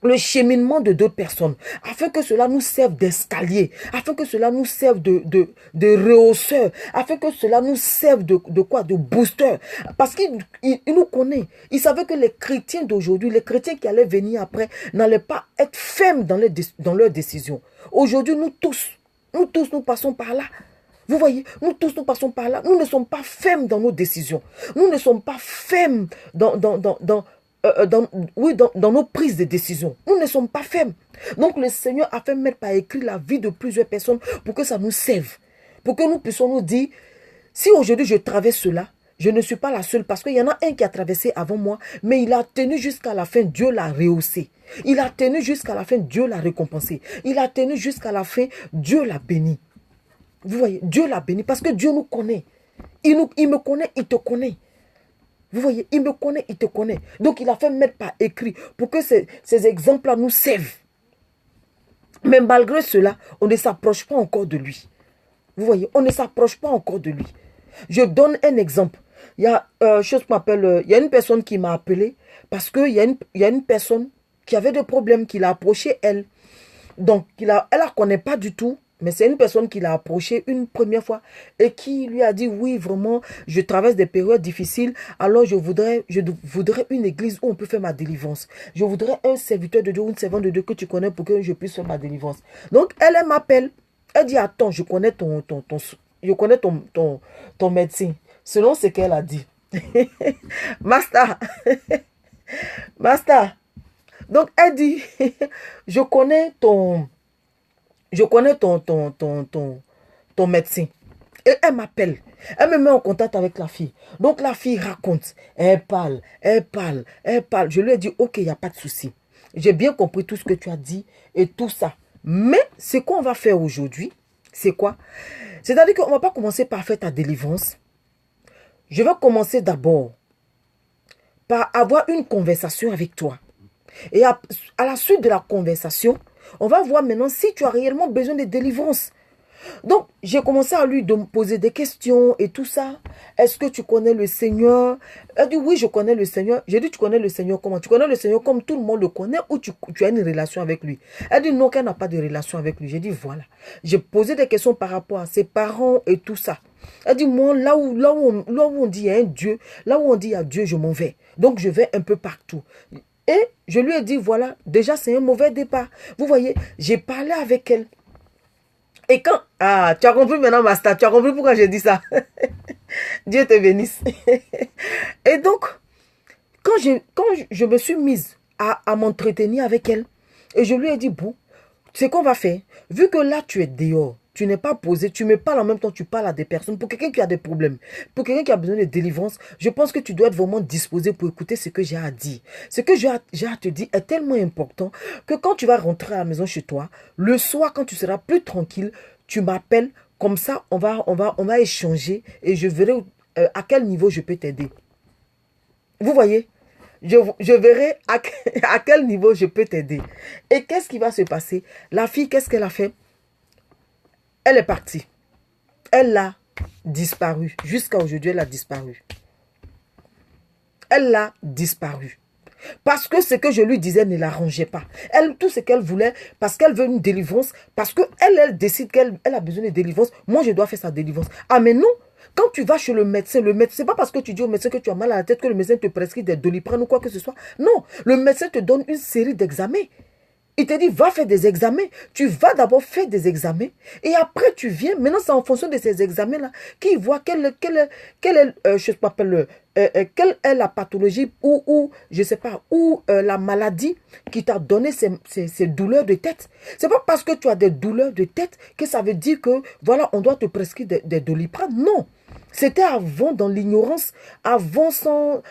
Le cheminement de d'autres personnes, afin que cela nous serve d'escalier, afin que cela nous serve de rehausseur, afin que cela nous serve de quoi? De booster. Parce qu'il nous connaît. Il savait que les chrétiens d'aujourd'hui, les chrétiens qui allaient venir après, n'allaient pas être fermes dans leurs décisions. Aujourd'hui, nous tous, nous passons par là. Vous voyez, nous tous, nous passons par là. Nous ne sommes pas fermes dans nos décisions. Nous ne sommes pas fermes dans nos prises de décision. Nous ne sommes pas fermes. Donc le Seigneur a fait mettre par écrit la vie de plusieurs personnes pour que ça nous serve. Pour que nous puissions nous dire, si aujourd'hui je traverse cela, je ne suis pas la seule parce qu'il y en a un qui a traversé avant moi, mais il a tenu jusqu'à la fin, Dieu l'a rehaussé. Il a tenu jusqu'à la fin, Dieu l'a récompensé. Il a tenu jusqu'à la fin, Dieu l'a béni. Vous voyez, Dieu l'a béni parce que Dieu nous connaît. Il me connaît, il te connaît. Vous voyez, il me connaît, il te connaît. Donc, il a fait mettre par écrit pour que ces exemples-là nous servent. Mais malgré cela, on ne s'approche pas encore de lui. Vous voyez, on ne s'approche pas encore de lui. Je donne un exemple. Il y a, il y a une personne qui m'a appelé parce qu'il y a une personne qui avait des problèmes, qui l'a approché elle. Donc, elle ne la connaît pas du tout. Mais c'est une personne qui l'a approché une première fois et qui lui a dit, oui, vraiment, je traverse des périodes difficiles, alors je voudrais une église où on peut faire ma délivrance. Je voudrais un serviteur de Dieu ou une servante de Dieu que tu connais pour que je puisse faire ma délivrance. Donc, elle m'appelle. Elle dit, attends, je connais ton médecin. Selon ce qu'elle a dit. Master. Master. Donc, elle dit, je connais ton médecin. Et elle m'appelle. Elle me met en contact avec la fille. Donc la fille raconte. Elle parle. Je lui ai dit, ok, il n'y a pas de souci. J'ai bien compris tout ce que tu as dit et tout ça. Mais ce qu'on va faire aujourd'hui, c'est quoi? C'est-à-dire qu'on ne va pas commencer par faire ta délivrance. Je vais commencer d'abord par avoir une conversation avec toi. Et à la suite de la conversation, on va voir maintenant si tu as réellement besoin de délivrance. Donc, j'ai commencé à lui poser des questions et tout ça. Est-ce que tu connais le Seigneur? Elle dit, oui, je connais le Seigneur. J'ai dit, tu connais le Seigneur comment? Tu connais le Seigneur comme tout le monde le connaît ou tu as une relation avec lui? Elle dit, non, qu'elle n'a pas de relation avec lui. J'ai dit, voilà. J'ai posé des questions par rapport à ses parents et tout ça. Elle dit, moi, là où on dit il y a un Dieu, là où on dit il y a Dieu, je m'en vais. Donc, je vais un peu partout. Et je lui ai dit, voilà, déjà, c'est un mauvais départ. Vous voyez, j'ai parlé avec elle. Et quand... Ah, tu as compris maintenant, Master. Tu as compris pourquoi j'ai dit ça. Dieu te bénisse. Et donc, quand je me suis mise à m'entretenir avec elle, et je lui ai dit, bon, c'est qu'on va faire. Vu que là, tu es dehors, tu n'es pas posé, tu me parles en même temps, tu parles à des personnes. Pour quelqu'un qui a des problèmes, pour quelqu'un qui a besoin de délivrance, je pense que tu dois être vraiment disposé pour écouter ce que j'ai à dire. Ce que j'ai à te dire est tellement important que quand tu vas rentrer à la maison chez toi, le soir, quand tu seras plus tranquille, tu m'appelles. Comme ça, on va échanger et je verrai à quel niveau je peux t'aider. Vous voyez? Je verrai à quel niveau je peux t'aider. Et qu'est-ce qui va se passer? La fille, qu'est-ce qu'elle a fait? Elle est partie. Elle a disparu. Jusqu'à aujourd'hui, elle a disparu. Elle a disparu. Parce que ce que je lui disais ne l'arrangeait pas. Elle, tout ce qu'elle voulait, parce qu'elle veut une délivrance, parce qu'elle décide qu'elle a besoin de délivrance, moi je dois faire sa délivrance. Ah mais non, quand tu vas chez le médecin, c'est pas parce que tu dis au médecin que tu as mal à la tête que le médecin te prescrit des Doliprane ou quoi que ce soit. Non, le médecin te donne une série d'examens. Il te dit, va faire des examens. Tu vas d'abord faire des examens. Et après, tu viens. Maintenant, c'est en fonction de ces examens-là qu'il voit quelle est la pathologie ou je sais pas, ou la maladie qui t'a donné ces douleurs de tête. C'est pas parce que tu as des douleurs de tête que ça veut dire que, voilà, on doit te prescrire des Doliprane. Non. C'était avant dans l'ignorance, avant sans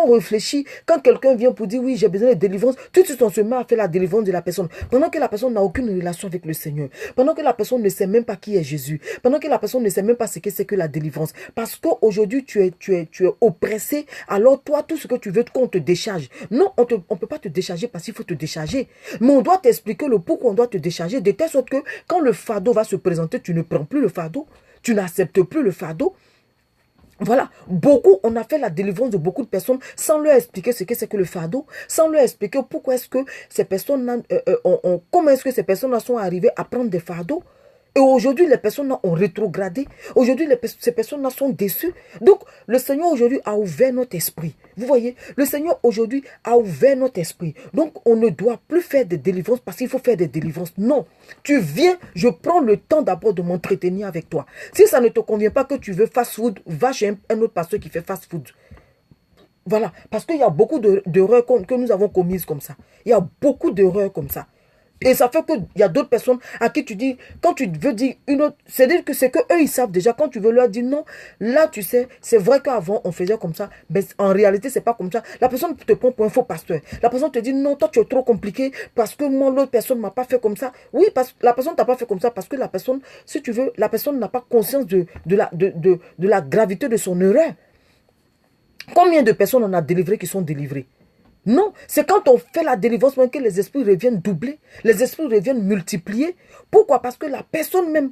réfléchir. Quand quelqu'un vient pour dire oui, j'ai besoin de délivrance, tout de suite on se met à faire la délivrance de la personne. Pendant que la personne n'a aucune relation avec le Seigneur. Pendant que la personne ne sait même pas qui est Jésus. Pendant que la personne ne sait même pas ce que c'est que la délivrance. Parce qu'aujourd'hui tu es oppressé. Alors toi, tout ce que tu veux qu'on te décharge. Non, on ne peut pas te décharger parce qu'il faut te décharger. Mais on doit t'expliquer le pourquoi on doit te décharger. De telle sorte que quand le fardeau va se présenter, tu ne prends plus le fardeau. Tu n'acceptes plus le fardeau. Voilà, on a fait la délivrance de beaucoup de personnes sans leur expliquer ce que c'est que le fardeau, sans leur expliquer pourquoi est-ce que ces personnes, comment est-ce que ces personnes sont arrivées à prendre des fardeaux. Et aujourd'hui, les personnes ont rétrogradé. Aujourd'hui, ces personnes sont déçues. Donc, le Seigneur aujourd'hui a ouvert notre esprit. Vous voyez, le Seigneur aujourd'hui a ouvert notre esprit. Donc, on ne doit plus faire des délivrances parce qu'il faut faire des délivrances. Non, tu viens, je prends le temps d'abord de m'entretenir avec toi. Si ça ne te convient pas que tu veux fast food, va chez un autre pasteur qui fait fast food. Voilà, parce qu'il y a beaucoup d'erreurs que nous avons commises comme ça. Il y a beaucoup d'erreurs comme ça. Et ça fait qu'il y a d'autres personnes à qui tu dis, quand tu veux dire une autre, c'est-à-dire que c'est qu'eux, ils savent déjà, quand tu veux leur dire non, là, tu sais, c'est vrai qu'avant, on faisait comme ça, mais en réalité, c'est pas comme ça. La personne te prend pour un faux pasteur. La personne te dit, non, toi, tu es trop compliqué parce que moi, l'autre personne m'a pas fait comme ça. Oui, parce que la personne t'a pas fait comme ça parce que la personne, si tu veux, la personne n'a pas conscience de la gravité de son erreur. Combien de personnes on a délivrées qui sont délivrées? Non, c'est quand on fait la délivrance que les esprits reviennent doubler, les esprits reviennent multiplier. Pourquoi? Parce que la personne même,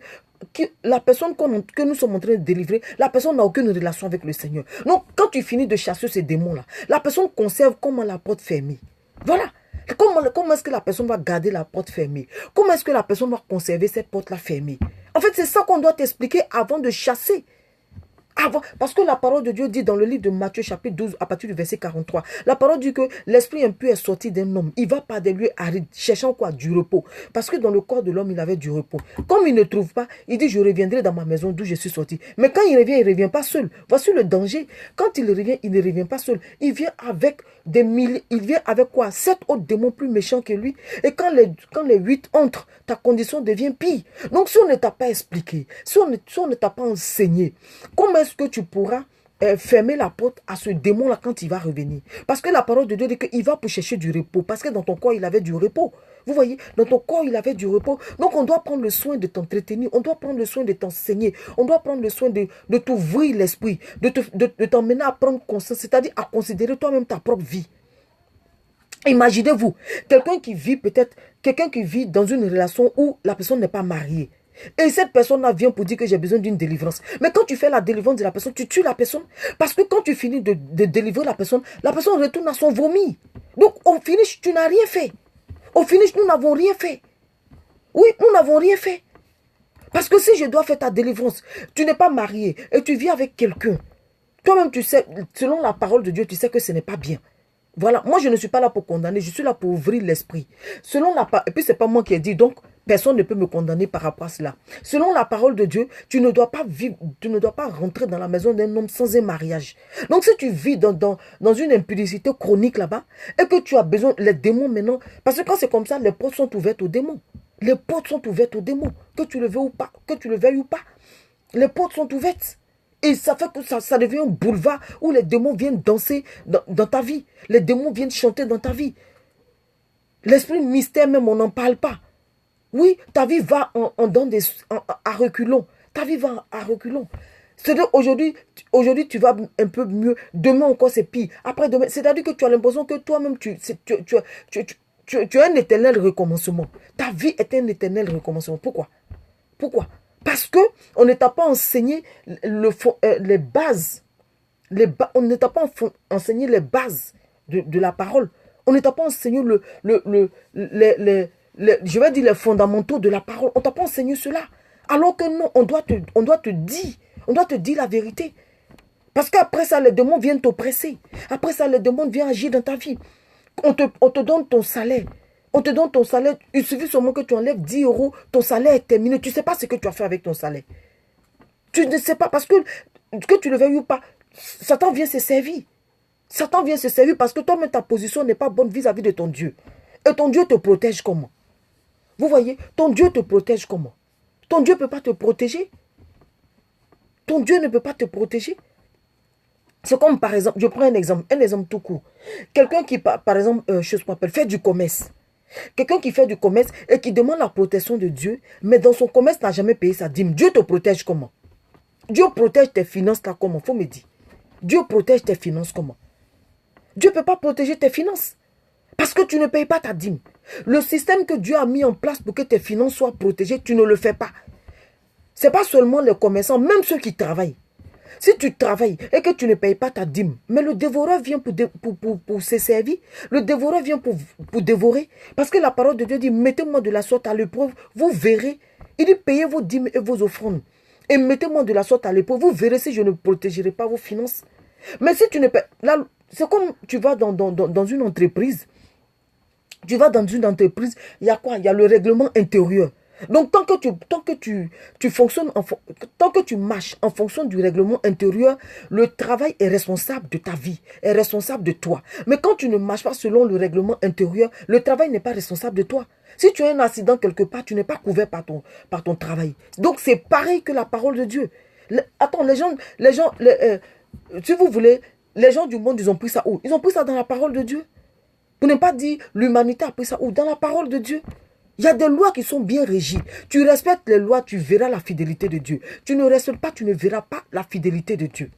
que nous sommes en train de délivrer, la personne n'a aucune relation avec le Seigneur. Donc, quand tu finis de chasser ces démons-là, la personne conserve comment la porte fermée. Voilà. Comment est-ce que la personne va garder la porte fermée? Comment est-ce que la personne va conserver cette porte-là fermée? En fait, c'est ça qu'on doit t'expliquer avant de chasser. Parce que la parole de Dieu dit dans le livre de Matthieu chapitre 12 à partir du verset 43, la parole dit que l'esprit impur est sorti d'un homme. Il va par des lieux arides cherchant quoi? Du repos. Parce que dans le corps de l'homme, il avait du repos. Comme il ne trouve pas, il dit je reviendrai dans ma maison d'où je suis sorti. Mais quand il ne revient pas seul. Voici le danger. Quand il revient, il ne revient pas seul. Il vient avec des milliers, il vient avec quoi? 7 autres démons plus méchants que lui. Et quand les 8 entrent, ta condition devient pire. Donc si on ne t'a pas expliqué, si on ne t'a pas enseigné, comment est-ce que tu pourras fermer la porte à ce démon-là quand il va revenir? Parce que la parole de Dieu dit qu'il va pour chercher du repos. Parce que dans ton corps, il avait du repos. Vous voyez, dans ton corps, il avait du repos. Donc, on doit prendre le soin de t'entretenir. On doit prendre le soin de t'enseigner. On doit prendre le soin de t'ouvrir l'esprit. De t'emmener à prendre conscience. C'est-à-dire à considérer toi-même ta propre vie. Imaginez-vous, quelqu'un qui vit dans une relation où la personne n'est pas mariée. Et cette personne-là vient pour dire que j'ai besoin d'une délivrance. Mais quand tu fais la délivrance de la personne, tu tues la personne. Parce que quand tu finis de délivrer la personne retourne à son vomi. Donc au finish, tu n'as rien fait. Au finish, nous n'avons rien fait. Oui, nous n'avons rien fait. Parce que si je dois faire ta délivrance, tu n'es pas marié et tu vis avec quelqu'un. Toi-même, tu sais, selon la parole de Dieu, tu sais que ce n'est pas bien. Voilà, moi je ne suis pas là pour condamner, je suis là pour ouvrir l'esprit. Et puis c'est pas moi qui ai dit, donc personne ne peut me condamner par rapport à cela. Selon la parole de Dieu, tu ne dois pas rentrer dans la maison d'un homme sans un mariage. Donc si tu vis dans une impudicité chronique là-bas, et que tu as besoin, les démons maintenant, parce que quand c'est comme ça, les portes sont ouvertes aux démons. Les portes sont ouvertes aux démons, que tu le veuilles ou pas, que tu le veuilles ou pas. Les portes sont ouvertes. Et ça fait que ça devient un boulevard où les démons viennent danser dans ta vie. Les démons viennent chanter dans ta vie. L'esprit mystère même, on n'en parle pas. Oui, ta vie va à reculons. Ta vie va à reculons. C'est-à-dire aujourd'hui, tu vas un peu mieux. Demain encore, c'est pire. Après demain, c'est-à-dire que tu as l'impression que toi-même, tu as un éternel recommencement. Ta vie est un éternel recommencement. Pourquoi? Pourquoi? Parce que on ne t'a pas enseigné les bases. On ne t'a pas enseigné les bases de la parole. On ne t'a pas enseigné je vais dire les fondamentaux de la parole. On ne t'a pas enseigné cela. Alors que non, on doit te dire la vérité. Parce qu'après ça, les démons viennent t'oppresser. Après ça, les démons viennent agir dans ta vie. On te donne ton salaire. On te donne ton salaire. Il suffit seulement que tu enlèves 10 euros. Ton salaire est terminé. Tu ne sais pas ce que tu as fait avec ton salaire. Tu ne sais pas parce que tu le veuilles ou pas, Satan vient se servir. Satan vient se servir parce que toi-même, ta position n'est pas bonne vis-à-vis de ton Dieu. Et ton Dieu te protège comment? Vous voyez, ton Dieu te protège comment? Ton Dieu ne peut pas te protéger. Ton Dieu ne peut pas te protéger. C'est comme par exemple, je prends un exemple tout court. Quelqu'un qui, par exemple, fait du commerce. Quelqu'un qui fait du commerce et qui demande la protection de Dieu, mais dans son commerce n'a jamais payé sa dîme. Dieu te protège comment? Dieu protège tes finances là comment? Faut me dire. Dieu protège tes finances comment? Dieu ne peut pas protéger tes finances. Parce que tu ne payes pas ta dîme. Le système que Dieu a mis en place pour que tes finances soient protégées, tu ne le fais pas. Ce n'est pas seulement les commerçants, même ceux qui travaillent. Si tu travailles et que tu ne payes pas ta dîme, mais le dévoreur vient pour se servir, le dévoreur vient pour dévorer. Parce que la parole de Dieu dit, mettez-moi de la sorte à l'épreuve, vous verrez. Il dit, payez vos dîmes et vos offrandes. Et mettez-moi de la sorte à l'épreuve, vous verrez si je ne protégerai pas vos finances. Mais si tu ne payes... Là, c'est comme tu vas dans une entreprise. Tu vas dans une entreprise, il y a quoi? Il y a le règlement intérieur. Donc, tant que tu fonctionnes, tant que tu marches en fonction du règlement intérieur, le travail est responsable de ta vie, est responsable de toi. Mais quand tu ne marches pas selon le règlement intérieur, le travail n'est pas responsable de toi. Si tu as un accident quelque part, tu n'es pas couvert par ton travail. Donc, c'est pareil que la parole de Dieu. Attends, si vous voulez, les gens du monde, ils ont pris ça où? Ils ont pris ça dans la parole de Dieu. Pour ne pas dire l'humanité a pris ça où? Dans la parole de Dieu. Il y a des lois qui sont bien régies. Tu respectes les lois, tu verras la fidélité de Dieu. Tu ne respectes pas, tu ne verras pas la fidélité de Dieu.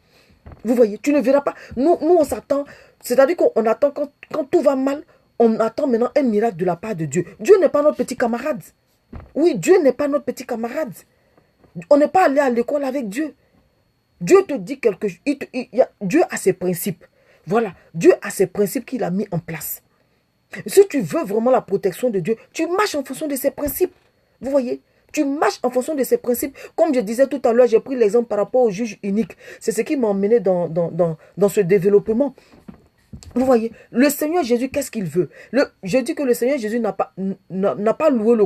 Vous voyez, tu ne verras pas. Nous on s'attend, c'est-à-dire qu'on attend quand tout va mal, on attend maintenant un miracle de la part de Dieu. Dieu n'est pas notre petit camarade. Oui, Dieu n'est pas notre petit camarade. On n'est pas allé à l'école avec Dieu. Dieu te dit quelque chose. Dieu a ses principes. Voilà, Dieu a ses principes qu'il a mis en place. Si tu veux vraiment la protection de Dieu, tu marches en fonction de ses principes. Vous voyez? Tu marches en fonction de ses principes. Comme je disais tout à l'heure, j'ai pris l'exemple par rapport au juge unique. C'est ce qui m'a emmené dans ce développement. Vous voyez? Le Seigneur Jésus, qu'est-ce qu'il veut? Je dis que le Seigneur Jésus n'a pas loué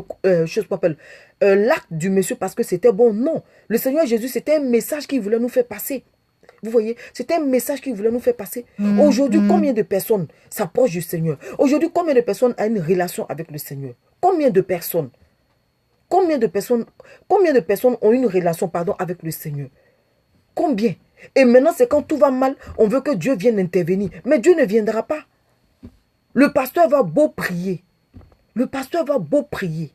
l'acte du monsieur parce que c'était bon. Non. Le Seigneur Jésus, c'était un message qu'il voulait nous faire passer. Vous voyez, c'était un message qu'il voulait nous faire passer. Aujourd'hui, combien de personnes s'approchent du Seigneur? Aujourd'hui, combien de personnes ont une relation avec le Seigneur? Combien de personnes? Combien de personnes ont une relation, avec le Seigneur? Combien? Et maintenant, c'est quand tout va mal, on veut que Dieu vienne intervenir. Mais Dieu ne viendra pas. Le pasteur va beau prier. Le pasteur va beau prier.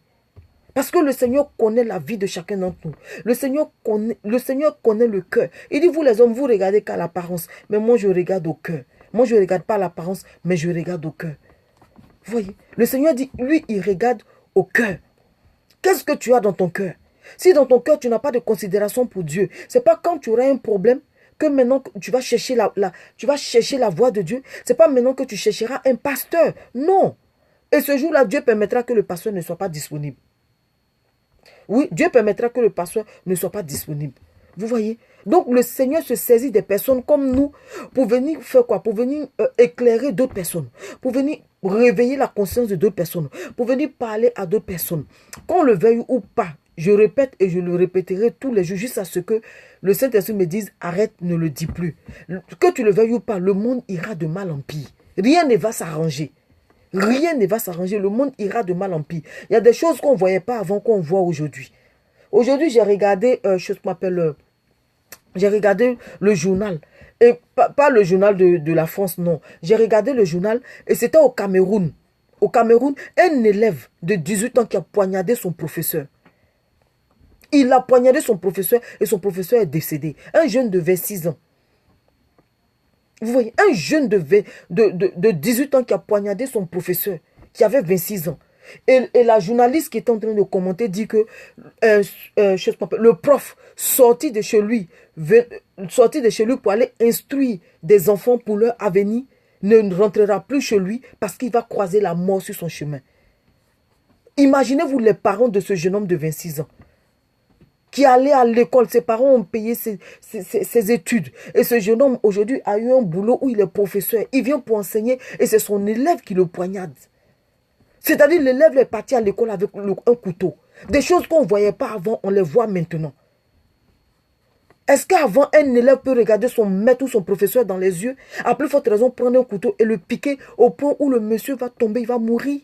Parce que le Seigneur connaît la vie de chacun d'entre nous. Le Seigneur connaît le cœur. Il dit, vous les hommes, vous regardez qu'à l'apparence. Mais moi, je regarde au cœur. Moi, je ne regarde pas l'apparence, mais je regarde au cœur. Vous voyez? Le Seigneur dit, lui, il regarde au cœur. Qu'est-ce que tu as dans ton cœur? Si dans ton cœur, tu n'as pas de considération pour Dieu, ce n'est pas quand tu auras un problème que maintenant tu vas chercher la voix de Dieu. Ce n'est pas maintenant que tu chercheras un pasteur. Non. Et ce jour-là, Dieu permettra que le pasteur ne soit pas disponible. Oui, Dieu permettra que le pasteur ne soit pas disponible. Vous voyez? Donc, le Seigneur se saisit des personnes comme nous pour venir faire quoi? Pour venir éclairer d'autres personnes. Pour venir réveiller la conscience de d'autres personnes. Pour venir parler à d'autres personnes. Qu'on le veuille ou pas, je répète et je le répéterai tous les jours jusqu'à ce que le Saint-Esprit me dise, arrête, ne le dis plus. Que tu le veuilles ou pas, le monde ira de mal en pire. Rien ne va s'arranger. Rien ne va s'arranger. Le monde ira de mal en pire. Il y a des choses qu'on ne voyait pas avant qu'on voit aujourd'hui. Aujourd'hui, j'ai regardé, j'ai regardé le journal. Et pas le journal de la France, non. J'ai regardé le journal et c'était au Cameroun. Au Cameroun, un élève de 18 ans qui a poignardé son professeur. Il a poignardé son professeur et son professeur est décédé. Un jeune de 26 ans. Vous voyez, un jeune de 18 ans qui a poignardé son professeur, qui avait 26 ans. Et la journaliste qui est en train de commenter dit que le prof sorti de chez lui pour aller instruire des enfants pour leur avenir ne rentrera plus chez lui parce qu'il va croiser la mort sur son chemin. Imaginez-vous les parents de ce jeune homme de 26 ans qui allait à l'école. Ses parents ont payé ses études. Et ce jeune homme aujourd'hui a eu un boulot où il est professeur. Il vient pour enseigner et c'est son élève qui le poignarde. C'est-à-dire l'élève est parti à l'école avec un couteau. Des choses qu'on ne voyait pas avant, on les voit maintenant. Est-ce qu'avant, un élève peut regarder son maître ou son professeur dans les yeux, à plus forte raison prendre un couteau et le piquer au point où le monsieur va tomber, il va mourir?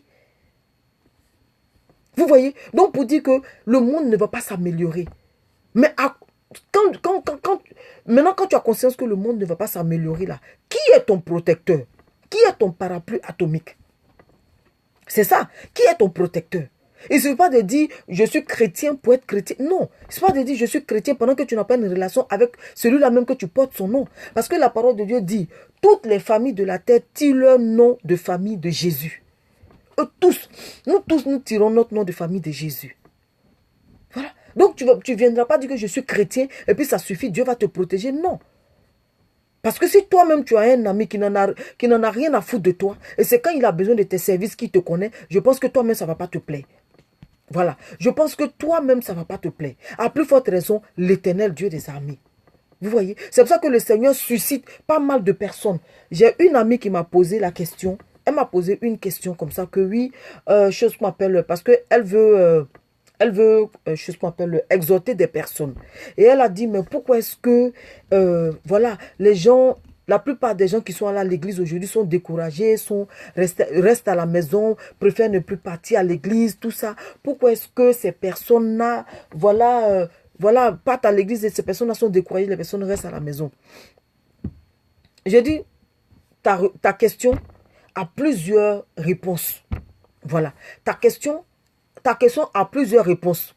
Vous voyez? Donc pour dire que le monde ne va pas s'améliorer. Mais maintenant quand tu as conscience que le monde ne va pas s'améliorer là, qui est ton protecteur? Qui est ton parapluie atomique? C'est ça. Qui est ton protecteur? Il ne suffit pas de dire je suis chrétien pour être chrétien. Non. Il ne suffit pas de dire je suis chrétien pendant que tu n'as pas une relation avec celui-là même que tu portes son nom. Parce que la parole de Dieu dit toutes les familles de la terre tirent leur nom de famille de Jésus. Nous tous, nous tirons notre nom de famille de Jésus. Voilà. Donc tu ne viendras pas dire que je suis chrétien et puis ça suffit, Dieu va te protéger. Non. Parce que si toi-même tu as un ami qui n'en a rien à foutre de toi, et c'est quand il a besoin de tes services qu'il te connaît, je pense que toi-même ça ne va pas te plaire. Voilà. Je pense que toi-même ça ne va pas te plaire. À plus forte raison, l'Éternel Dieu des armées. Vous voyez? C'est pour ça que le Seigneur suscite pas mal de personnes. J'ai une amie qui m'a posé la question. Elle m'a posé une question comme ça que oui, chose qu'on appelle, parce qu'elle veut... chose qu'on appelle exhorter des personnes. Et elle a dit, mais pourquoi est-ce que, voilà, les gens, la plupart des gens qui sont allés à l'église aujourd'hui sont découragés, restent à la maison, préfèrent ne plus partir à l'église, tout ça. Pourquoi est-ce que ces personnes-là, voilà, partent à l'église et ces personnes-là sont découragées, les personnes restent à la maison? J'ai dit, ta question a plusieurs réponses. Voilà. Ta question a plusieurs réponses.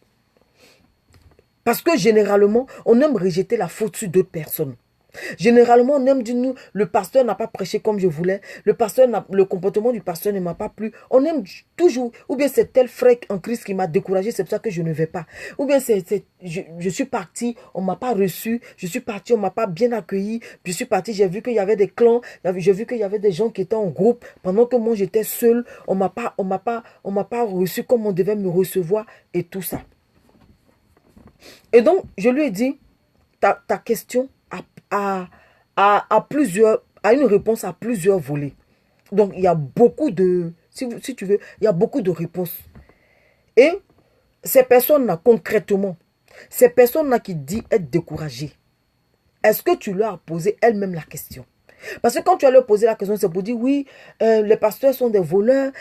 Parce que généralement, on aime rejeter la faute sur d'autres personnes. Généralement, on aime dire, nous, le pasteur n'a pas prêché comme je voulais. Le comportement du pasteur ne m'a pas plu. On aime toujours, ou bien c'est tel frère en Christ qui m'a découragé, c'est pour ça que je ne vais pas. Ou bien je suis parti, on ne m'a pas reçu. Je suis parti, on ne m'a pas bien accueilli. Je suis parti, j'ai vu qu'il y avait des clans. J'ai vu qu'il y avait des gens qui étaient en groupe. Pendant que moi, j'étais seul, on m'a pas reçu comme on devait me recevoir et tout ça. Et donc, je lui ai dit, ta question a une réponse à plusieurs volets. Donc, il y a beaucoup de, si tu veux, il y a beaucoup de réponses. Et ces personnes-là, concrètement, ces personnes-là qui disent être découragées, est-ce que tu leur as posé elle-même la question? Parce que quand tu as leur posé la question, c'est pour dire, oui, les pasteurs sont des voleurs,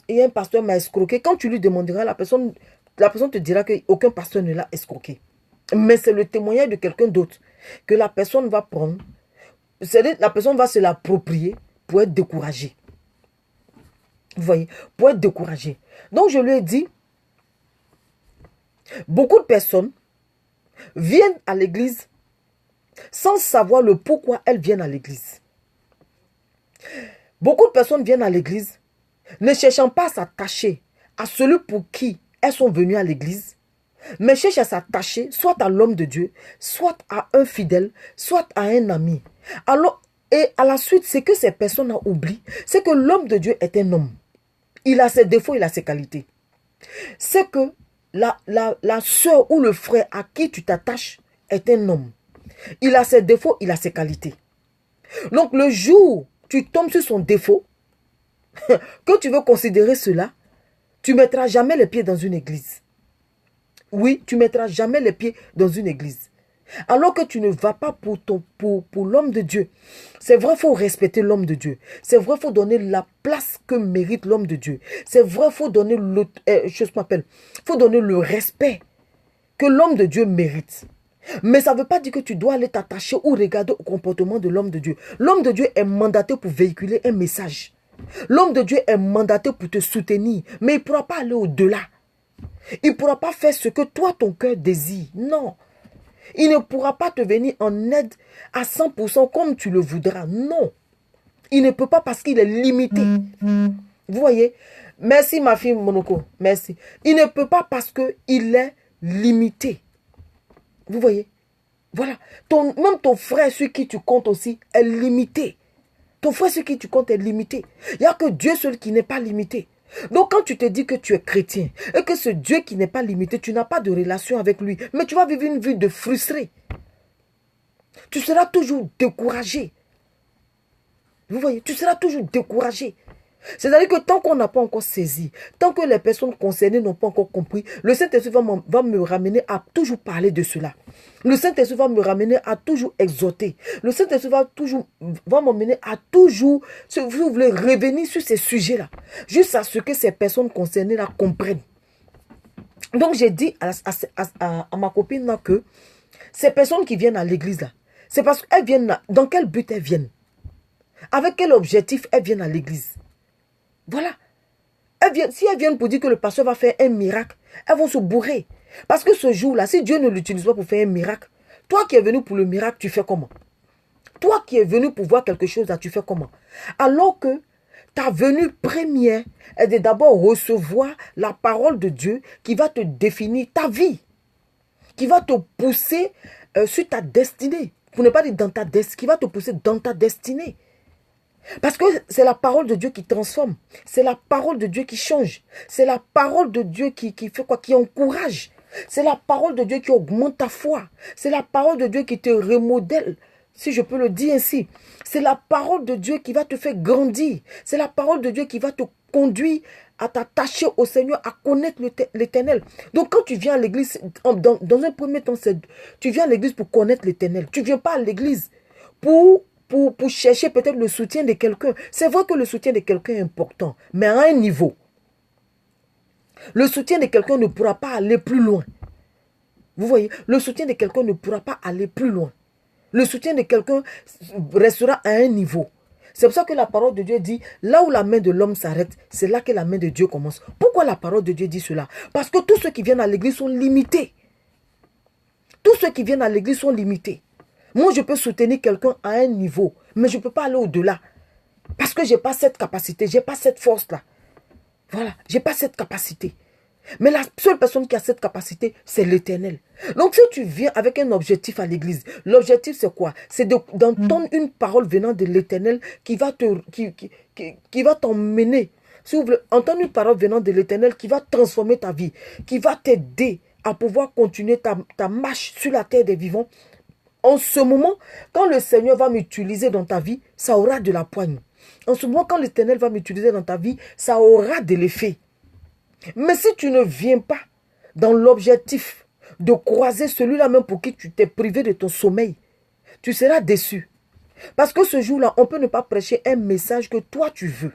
et un pasteur m'a escroqué. Quand tu lui demanderas, la personne te dira qu'aucun pasteur ne l'a escroqué. Mais c'est le témoignage de quelqu'un d'autre que la personne va prendre. C'est-à-dire la personne va se l'approprier pour être découragée. Vous voyez, pour être découragée. Donc je lui ai dit, beaucoup de personnes viennent à l'église sans savoir le pourquoi elles viennent à l'église. Beaucoup de personnes viennent à l'église ne cherchant pas à s'attacher à celui pour qui elles sont venues à l'église, mais cherchent à s'attacher soit à l'homme de Dieu, soit à un fidèle, soit à un ami. Alors, et à la suite, ce que ces personnes oublient, c'est que l'homme de Dieu est un homme. Il a ses défauts, il a ses qualités. C'est que la soeur ou le frère à qui tu t'attaches est un homme. Il a ses défauts, il a ses qualités. Donc le jour où tu tombes sur son défaut, que tu veux considérer cela, tu ne mettras jamais les pieds dans une église. Oui, tu ne mettras jamais les pieds dans une église. Alors que tu ne vas pas pour l'homme de Dieu. C'est vrai, il faut respecter l'homme de Dieu. C'est vrai, il faut donner la place que mérite l'homme de Dieu. C'est vrai, il faut donner faut donner le respect que l'homme de Dieu mérite. Mais ça ne veut pas dire que tu dois aller t'attacher ou regarder au comportement de l'homme de Dieu. L'homme de Dieu est mandaté pour véhiculer un message. L'homme de Dieu est mandaté pour te soutenir. Mais il ne pourra pas aller au-delà. Il ne pourra pas faire ce que toi, ton cœur désire. Non. Il ne pourra pas te venir en aide à 100% comme tu le voudras. Non. Il ne peut pas parce qu'il est limité. Vous voyez? Merci ma fille Monoko. Merci. Il ne peut pas parce qu'il est limité. Vous voyez? Voilà. Même ton frère sur qui tu comptes aussi est limité. Ton frère sur qui tu comptes est limité. Il n'y a que Dieu seul qui n'est pas limité. Donc quand tu te dis que tu es chrétien et que ce Dieu qui n'est pas limité, tu n'as pas de relation avec lui, mais tu vas vivre une vie de frustré. Tu seras toujours découragé. Vous voyez, tu seras toujours découragé. C'est-à-dire que tant qu'on n'a pas encore saisi, tant que les personnes concernées n'ont pas encore compris, le Saint-Esprit va me ramener à toujours parler de cela. Le Saint-Esprit va me ramener à toujours exhorter. Le Saint-Esprit va m'emmener à toujours, si vous voulez, revenir sur ces sujets-là, juste à ce que ces personnes concernées-là comprennent. Donc j'ai dit à ma copine là que ces personnes qui viennent à l'église là, c'est parce qu'elles viennent là. Dans quel but elles viennent? Avec quel objectif elles viennent à l'église? Voilà. Si elles viennent pour dire que le pasteur va faire un miracle, elles vont se bourrer. Parce que ce jour-là, si Dieu ne l'utilise pas pour faire un miracle, toi qui es venu pour le miracle, tu fais comment? Toi qui es venu pour voir quelque chose, là, tu fais comment? Alors que ta venue première est de d'abord recevoir la parole de Dieu qui va te définir ta vie, qui va te pousser sur ta destinée. Pour ne pas dire dans ta destinée, qui va te pousser dans ta destinée. Parce que c'est la parole de Dieu qui transforme. C'est la parole de Dieu qui change. C'est la parole de Dieu qui fait quoi? Qui encourage. C'est la parole de Dieu qui augmente ta foi. C'est la parole de Dieu qui te remodèle, si je peux le dire ainsi. C'est la parole de Dieu qui va te faire grandir. C'est la parole de Dieu qui va te conduire à t'attacher au Seigneur, à connaître l'Éternel. Donc quand tu viens à l'église, dans un premier temps, tu viens à l'église pour connaître l'Éternel. Tu ne viens pas à l'église pour chercher peut-être le soutien de quelqu'un. C'est vrai que le soutien de quelqu'un est important, mais à un niveau. Le soutien de quelqu'un ne pourra pas aller plus loin. Vous voyez, le soutien de quelqu'un ne pourra pas aller plus loin. Le soutien de quelqu'un restera à un niveau. C'est pour ça que la parole de Dieu dit, là où la main de l'homme s'arrête, c'est là que la main de Dieu commence. Pourquoi la parole de Dieu dit cela? Parce que tous ceux qui viennent à l'église sont limités. Tous ceux qui viennent à l'église sont limités. Moi, je peux soutenir quelqu'un à un niveau, mais je ne peux pas aller au-delà. Parce que je n'ai pas cette capacité, je n'ai pas cette force-là. Voilà, je n'ai pas cette capacité. Mais la seule personne qui a cette capacité, c'est l'Éternel. Donc, si tu viens avec un objectif à l'église, l'objectif, c'est quoi? C'est d'entendre une parole venant de l'Éternel qui va t'emmener. Si vous voulez, entendre une parole venant de l'Éternel qui va transformer ta vie, qui va t'aider à pouvoir continuer ta marche sur la terre des vivants. En ce moment, quand le Seigneur va m'utiliser dans ta vie, ça aura de la poigne. En ce moment, quand l'Éternel va m'utiliser dans ta vie, ça aura de l'effet. Mais si tu ne viens pas dans l'objectif de croiser celui-là même pour qui tu t'es privé de ton sommeil, tu seras déçu. Parce que ce jour-là, on peut ne pas prêcher un message que toi tu veux.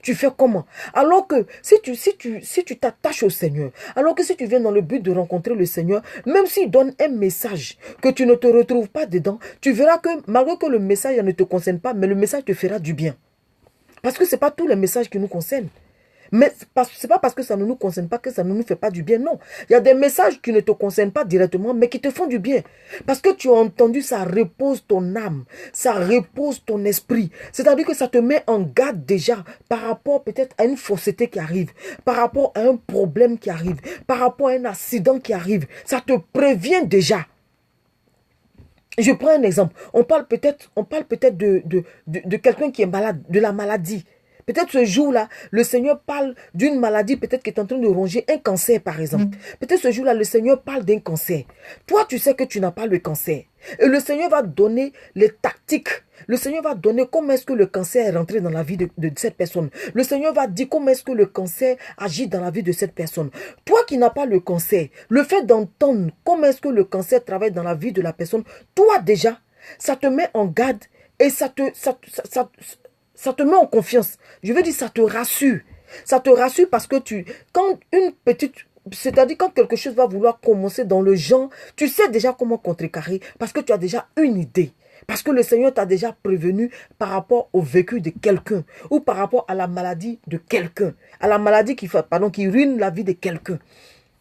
Tu fais comment? Alors que si tu t'attaches au Seigneur, alors que si tu viens dans le but de rencontrer le Seigneur, même s'il donne un message que tu ne te retrouves pas dedans, tu verras que malgré que le message ne te concerne pas, mais le message te fera du bien. Parce que ce n'est pas tous les messages qui nous concernent. Mais ce n'est pas parce que ça ne nous concerne pas que ça ne nous fait pas du bien, non. Il y a des messages qui ne te concernent pas directement, mais qui te font du bien. Parce que tu as entendu, ça repose ton âme, ça repose ton esprit. C'est-à-dire que ça te met en garde déjà par rapport peut-être à une fausseté qui arrive, par rapport à un problème qui arrive, par rapport à un accident qui arrive. Ça te prévient déjà. Je prends un exemple. On parle peut-être de quelqu'un qui est malade, de la maladie. Peut-être ce jour-là, le Seigneur parle d'une maladie peut-être qui est en train de ronger un cancer, par exemple. Peut-être ce jour-là, le Seigneur parle d'un cancer. Toi, tu sais que tu n'as pas le cancer. Et le Seigneur va donner les tactiques. Le Seigneur va donner comment est-ce que le cancer est rentré dans la vie de cette personne. Le Seigneur va dire comment est-ce que le cancer agit dans la vie de cette personne. Toi qui n'as pas le cancer, le fait d'entendre comment est-ce que le cancer travaille dans la vie de la personne, toi déjà, ça te met en garde et ça te met en confiance. Je veux dire, ça te rassure. Ça te rassure parce que quand une petite, c'est-à-dire quand quelque chose va vouloir commencer dans le genre, tu sais déjà comment contrecarrer parce que tu as déjà une idée. Parce que le Seigneur t'a déjà prévenu par rapport au vécu de quelqu'un ou par rapport à la maladie de quelqu'un. À la maladie qui ruine la vie de quelqu'un.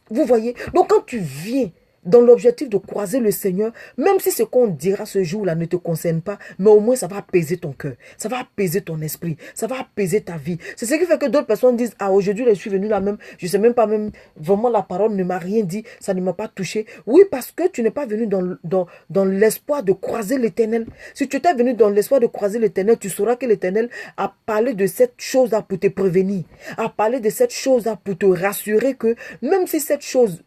Vous voyez? Donc quand tu viens dans l'objectif de croiser le Seigneur, même si ce qu'on dira ce jour-là ne te concerne pas, mais au moins ça va apaiser ton cœur, ça va apaiser ton esprit, ça va apaiser ta vie. C'est ce qui fait que d'autres personnes disent, ah aujourd'hui je suis venu là même, je sais même pas même, vraiment la parole ne m'a rien dit, ça ne m'a pas touché. Oui, parce que tu n'es pas venu dans l'espoir de croiser l'Éternel. Si tu étais venu dans l'espoir de croiser l'Éternel, tu sauras que l'Éternel a parlé de cette chose-là pour te prévenir, a parlé de cette chose-là pour te rassurer que même si cette chose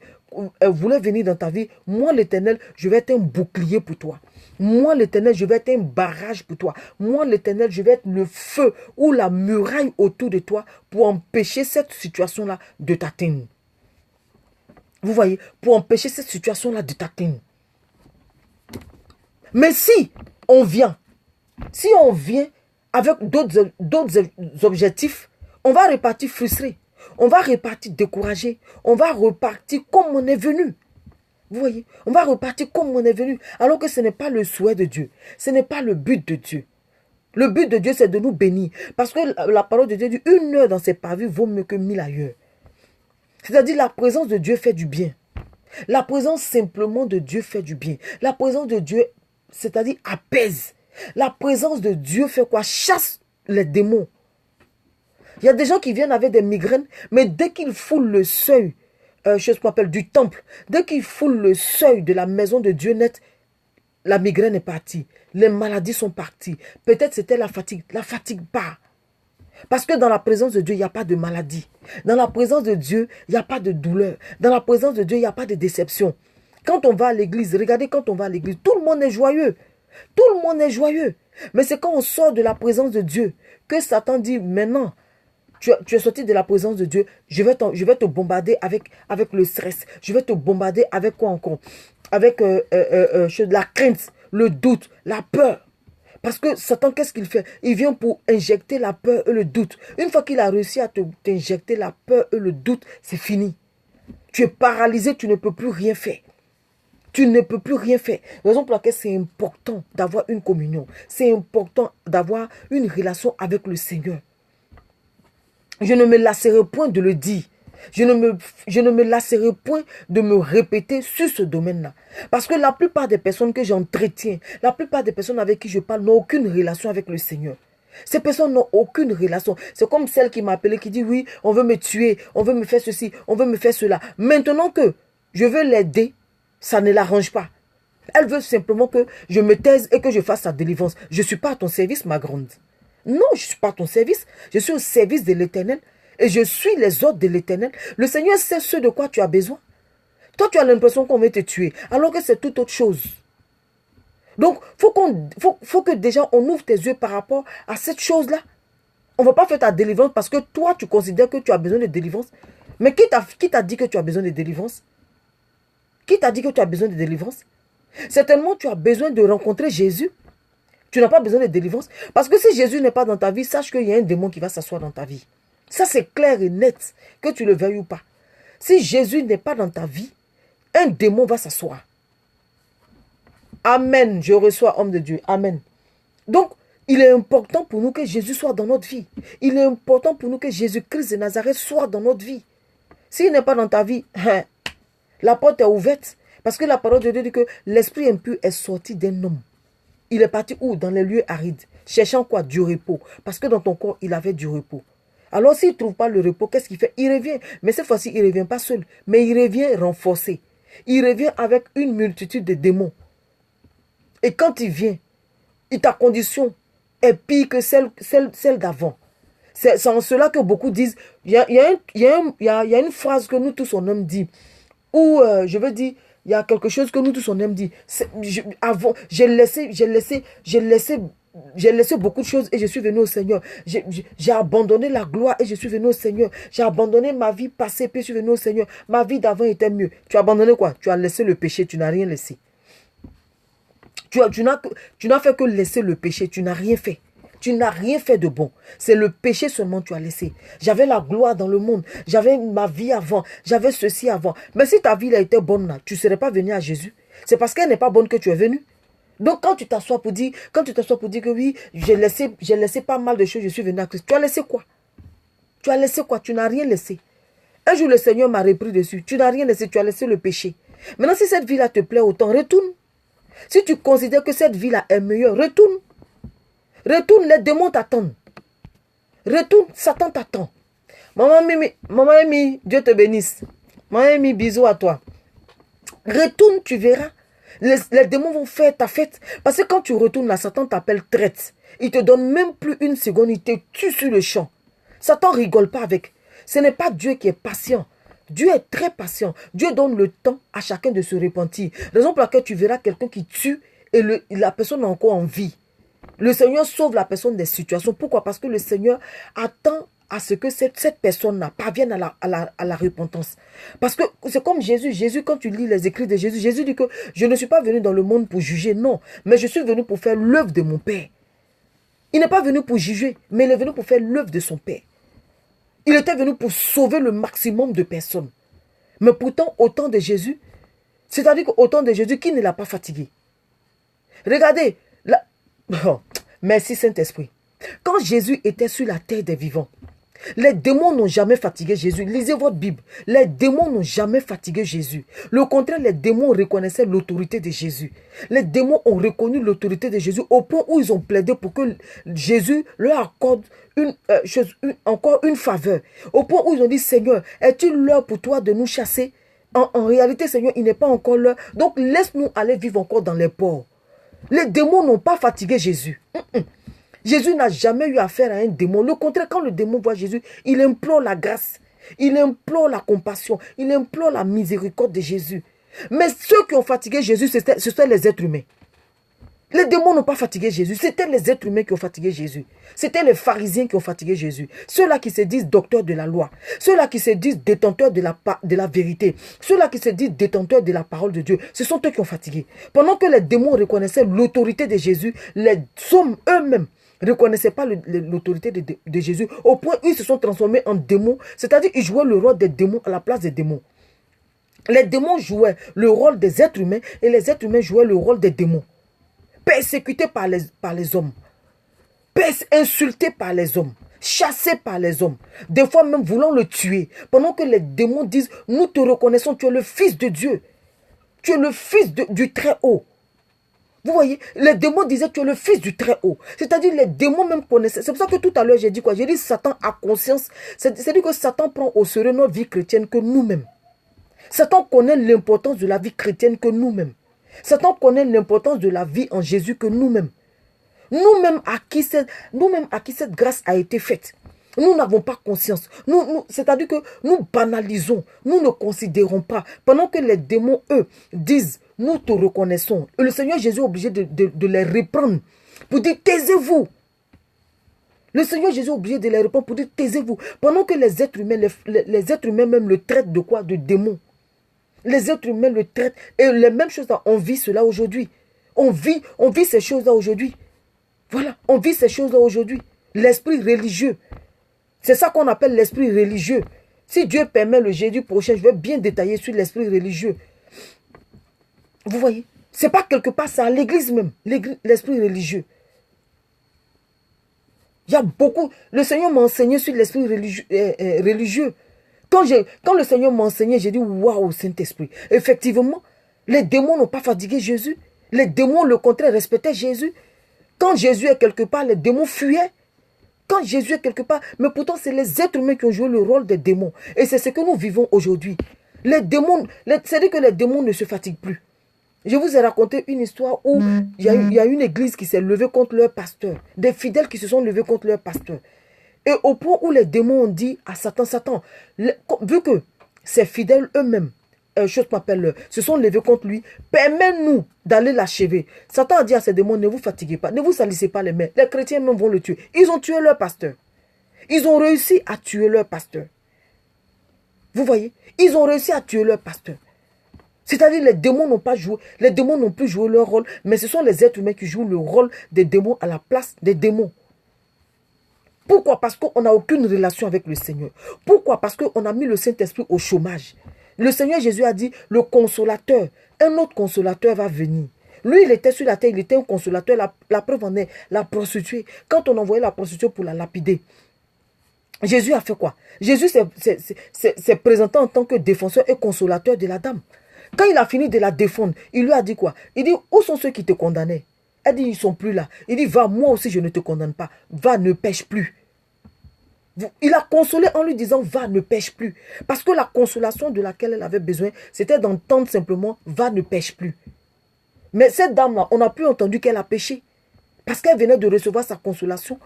voulait venir dans ta vie, moi l'Éternel, je vais être un bouclier pour toi. Moi l'Éternel, je vais être un barrage pour toi. Moi l'Éternel, je vais être le feu ou la muraille autour de toi pour empêcher cette situation-là de t'atteindre. Vous voyez, pour empêcher cette situation-là de t'atteindre. Mais si on vient avec d'autres objectifs, on va repartir frustré. On va repartir découragé. On va repartir comme on est venu. Vous voyez? On va repartir comme on est venu. Alors que ce n'est pas le souhait de Dieu. Ce n'est pas le but de Dieu. Le but de Dieu, c'est de nous bénir. Parce que la parole de Dieu dit, 1 heure dans ses pavés vaut mieux que 1000 ailleurs. C'est-à-dire, la présence de Dieu fait du bien. La présence simplement de Dieu fait du bien. La présence de Dieu, c'est-à-dire apaise. La présence de Dieu fait quoi? Chasse les démons. Il y a des gens qui viennent avec des migraines, mais dès qu'ils foulent le seuil, chose qu'on appelle du temple, dès qu'ils foulent le seuil de la maison de Dieu net, la migraine est partie. Les maladies sont parties. Peut-être c'était la fatigue. La fatigue part. Parce que dans la présence de Dieu, il n'y a pas de maladie. Dans la présence de Dieu, il n'y a pas de douleur. Dans la présence de Dieu, il n'y a pas de déception. Quand on va à l'église, regardez quand on va à l'église, tout le monde est joyeux. Tout le monde est joyeux. Mais c'est quand on sort de la présence de Dieu que Satan dit, maintenant, tu es sorti de la présence de Dieu, je vais te bombarder avec le stress. Je vais te bombarder avec quoi encore? Avec la crainte, le doute, la peur. Parce que Satan, qu'est-ce qu'il fait? Il vient pour injecter la peur et le doute. Une fois qu'il a réussi à t'injecter la peur et le doute, c'est fini. Tu es paralysé, tu ne peux plus rien faire. Tu ne peux plus rien faire. Raison pour laquelle c'est important d'avoir une communion. C'est important d'avoir une relation avec le Seigneur. Je ne me lasserai point de le dire. Je ne me lasserai point de me répéter sur ce domaine-là. Parce que la plupart des personnes que j'entretiens, la plupart des personnes avec qui je parle n'ont aucune relation avec le Seigneur. Ces personnes n'ont aucune relation. C'est comme celle qui m'a appelé, qui dit oui, on veut me tuer, on veut me faire ceci, on veut me faire cela. Maintenant que je veux l'aider, ça ne l'arrange pas. Elle veut simplement que je me taise et que je fasse sa délivrance. Je ne suis pas à ton service, ma grande. Non, je ne suis pas à ton service. Je suis au service de l'Éternel. Et je suis les ordres de l'Éternel. Le Seigneur sait ce de quoi tu as besoin. Toi, tu as l'impression qu'on va te tuer. Alors que c'est toute autre chose. Donc, faut que déjà on ouvre tes yeux par rapport à cette chose-là. On ne va pas faire ta délivrance parce que toi, tu considères que tu as besoin de délivrance. Mais qui t'a dit que tu as besoin de délivrance? Qui t'a dit que tu as besoin de délivrance? Certainement, tu as besoin de rencontrer Jésus. Tu n'as pas besoin de délivrance. Parce que si Jésus n'est pas dans ta vie, sache qu'il y a un démon qui va s'asseoir dans ta vie. Ça, c'est clair et net, que tu le veuilles ou pas. Si Jésus n'est pas dans ta vie, un démon va s'asseoir. Amen. Je reçois, homme de Dieu. Amen. Donc, il est important pour nous que Jésus soit dans notre vie. Il est important pour nous que Jésus-Christ de Nazareth soit dans notre vie. S'il n'est pas dans ta vie, la porte est ouverte. Parce que la parole de Dieu dit que l'esprit impur est sorti d'un homme. Il est parti où? Dans les lieux arides. Cherchant quoi? Du repos. Parce que dans ton corps, il avait du repos. Alors s'il ne trouve pas le repos, qu'est-ce qu'il fait? Il revient. Mais cette fois-ci, il ne revient pas seul. Mais il revient renforcé. Il revient avec une multitude de démons. Et quand il vient, ta condition est pire que celle d'avant. C'est en cela que beaucoup disent, il y a une phrase que nous tous on aime dire, ou je veux dire, il y a quelque chose que nous tous on aime dire. Avant, j'ai laissé beaucoup de choses et je suis venu au Seigneur. J'ai abandonné la gloire et je suis venu au Seigneur. J'ai abandonné ma vie passée puis je suis venu au Seigneur. Ma vie d'avant était mieux. Tu as abandonné quoi? Tu as laissé le péché, tu n'as rien laissé. Tu n'as fait que laisser le péché, tu n'as rien fait. Tu n'as rien fait de bon. C'est le péché seulement que tu as laissé. J'avais la gloire dans le monde. J'avais ma vie avant. J'avais ceci avant. Mais si ta vie a été bonne là, tu ne serais pas venu à Jésus. C'est parce qu'elle n'est pas bonne que tu es venu. Donc quand tu t'assois pour dire que oui, j'ai laissé pas mal de choses, je suis venu à Christ. Tu as laissé quoi? Tu as laissé quoi? Tu n'as rien laissé. Un jour le Seigneur m'a repris dessus. Tu n'as rien laissé, tu as laissé le péché. Maintenant si cette vie-là te plaît autant, retourne. Si tu considères que cette vie-là est meilleure, retourne. Retourne, les démons t'attendent. Retourne, Satan t'attend. Maman Amy, Dieu te bénisse. Maman Amy, bisous à toi. Retourne, tu verras. Les démons vont faire ta fête. Parce que quand tu retournes là, Satan t'appelle traite. Il te donne même plus une seconde, il te tue sur le champ. Satan rigole pas avec. Ce n'est pas Dieu qui est patient. Dieu est très patient. Dieu donne le temps à chacun de se repentir. Raison pour laquelle tu verras quelqu'un qui tue et la personne est encore en vie. Le Seigneur sauve la personne des situations. Pourquoi? Parce que le Seigneur attend à ce que cette personne-là parvienne à la repentance. Parce que c'est comme Jésus. Jésus, quand tu lis les écrits de Jésus, Jésus dit que je ne suis pas venu dans le monde pour juger, non. Mais je suis venu pour faire l'œuvre de mon Père. Il n'est pas venu pour juger, mais il est venu pour faire l'œuvre de son Père. Il était venu pour sauver le maximum de personnes. Mais pourtant, au temps de Jésus, c'est-à-dire qu'au temps de Jésus, qui ne l'a pas fatigué? Regardez, là, oh, merci Saint-Esprit. Quand Jésus était sur la terre des vivants, les démons n'ont jamais fatigué Jésus. Lisez votre Bible. Les démons n'ont jamais fatigué Jésus. Le contraire, les démons reconnaissaient l'autorité de Jésus. Les démons ont reconnu l'autorité de Jésus au point où ils ont plaidé pour que Jésus leur accorde encore une faveur. Au point où ils ont dit, Seigneur, est-il l'heure pour toi de nous chasser? En réalité, Seigneur, il n'est pas encore l'heure. Donc, laisse-nous aller vivre encore dans les ports. Les démons n'ont pas fatigué Jésus. Jésus n'a jamais eu affaire à un démon. Le contraire, quand le démon voit Jésus, il implore la grâce. Il implore la compassion. Il implore la miséricorde de Jésus. Mais ceux qui ont fatigué Jésus, ce sont les êtres humains. Les démons n'ont pas fatigué Jésus. C'était les êtres humains qui ont fatigué Jésus. C'était les pharisiens qui ont fatigué Jésus. Ceux-là qui se disent docteurs de la loi. Ceux-là qui se disent détenteurs de la vérité. Ceux-là qui se disent détenteurs de la parole de Dieu. Ce sont eux qui ont fatigué. Pendant que les démons reconnaissaient l'autorité de Jésus, les hommes eux-mêmes ne reconnaissaient pas l'autorité de Jésus. Au point où ils se sont transformés en démons. C'est-à-dire qu'ils jouaient le rôle des démons à la place des démons. Les démons jouaient le rôle des êtres humains et les êtres humains jouaient le rôle des démons. Persécutés par les hommes, insultés par les hommes, chassés par les hommes, des fois même voulant le tuer, pendant que les démons disent, nous te reconnaissons, tu es le fils de Dieu, tu es le fils du Très-Haut. Vous voyez, les démons disaient, tu es le fils du Très-Haut. C'est-à-dire, les démons même connaissaient. C'est pour ça que tout à l'heure, j'ai dit quoi? J'ai dit, Satan a conscience. C'est-à-dire que Satan prend au sérieux notre vie chrétienne que nous-mêmes. Satan connaît l'importance de la vie chrétienne que nous-mêmes. Satan connaît l'importance de la vie en Jésus que nous-mêmes. Nous-mêmes à qui cette grâce a été faite. Nous n'avons pas conscience. C'est-à-dire que nous banalisons. Nous ne considérons pas. Pendant que les démons, eux, disent, nous te reconnaissons. Et le Seigneur Jésus est obligé de les reprendre. Pour dire, taisez-vous. Le Seigneur Jésus est obligé de les reprendre pour dire, taisez-vous. Pendant que les êtres humains, les êtres humains même le traitent de quoi? De démons. Les êtres humains le traitent. Et les mêmes choses là, on vit cela aujourd'hui. On vit ces choses-là aujourd'hui. Voilà, on vit ces choses-là aujourd'hui. L'esprit religieux. C'est ça qu'on appelle l'esprit religieux. Si Dieu permet le jeudi prochain, je vais bien détailler sur l'esprit religieux. Vous voyez? C'est pas quelque part, c'est à l'église même. L'esprit religieux. Il y a beaucoup. Le Seigneur m'a enseigné sur l'esprit religieux. Quand le Seigneur m'a enseigné, j'ai dit, waouh, Saint-Esprit. Effectivement, les démons n'ont pas fatigué Jésus. Les démons, le contraire, respectaient Jésus. Quand Jésus est quelque part, les démons fuyaient. Quand Jésus est quelque part, mais pourtant, c'est les êtres humains qui ont joué le rôle des démons. Et c'est ce que nous vivons aujourd'hui. Les démons, c'est-à-dire que les démons ne se fatiguent plus. Je vous ai raconté une histoire où il y a une église qui s'est levée contre leur pasteur. Des fidèles qui se sont levés contre leur pasteur. Et au point où les démons ont dit à Satan, Satan, vu que ses fidèles eux-mêmes, se sont levés contre lui, permets-nous d'aller l'achever. Satan a dit à ses démons, ne vous fatiguez pas, ne vous salissez pas les mains. Les chrétiens même vont le tuer. Ils ont tué leur pasteur. Ils ont réussi à tuer leur pasteur. Vous voyez? Ils ont réussi à tuer leur pasteur. C'est-à-dire les démons n'ont pas joué, les démons n'ont plus joué leur rôle, mais ce sont les êtres humains qui jouent le rôle des démons à la place des démons. Pourquoi? Parce qu'on n'a aucune relation avec le Seigneur. Pourquoi? Parce qu'on a mis le Saint-Esprit au chômage. Le Seigneur Jésus a dit, le consolateur, un autre consolateur va venir. Lui, il était sur la terre, il était un consolateur. La preuve en est, la prostituée. Quand on envoyait la prostituée pour la lapider, Jésus a fait quoi? Jésus s'est présenté en tant que défenseur et consolateur de la dame. Quand il a fini de la défendre, il lui a dit quoi? Il dit, où sont ceux qui te condamnaient? Elle dit, ils ne sont plus là. Il dit, va, moi aussi je ne te condamne pas. Va, ne pêche plus. Il a consolé en lui disant, va, ne pêche plus. Parce que la consolation de laquelle elle avait besoin, c'était d'entendre simplement, va, ne pêche plus. Mais cette dame-là, on n'a plus entendu qu'elle a péché. Parce qu'elle venait de recevoir sa consolation.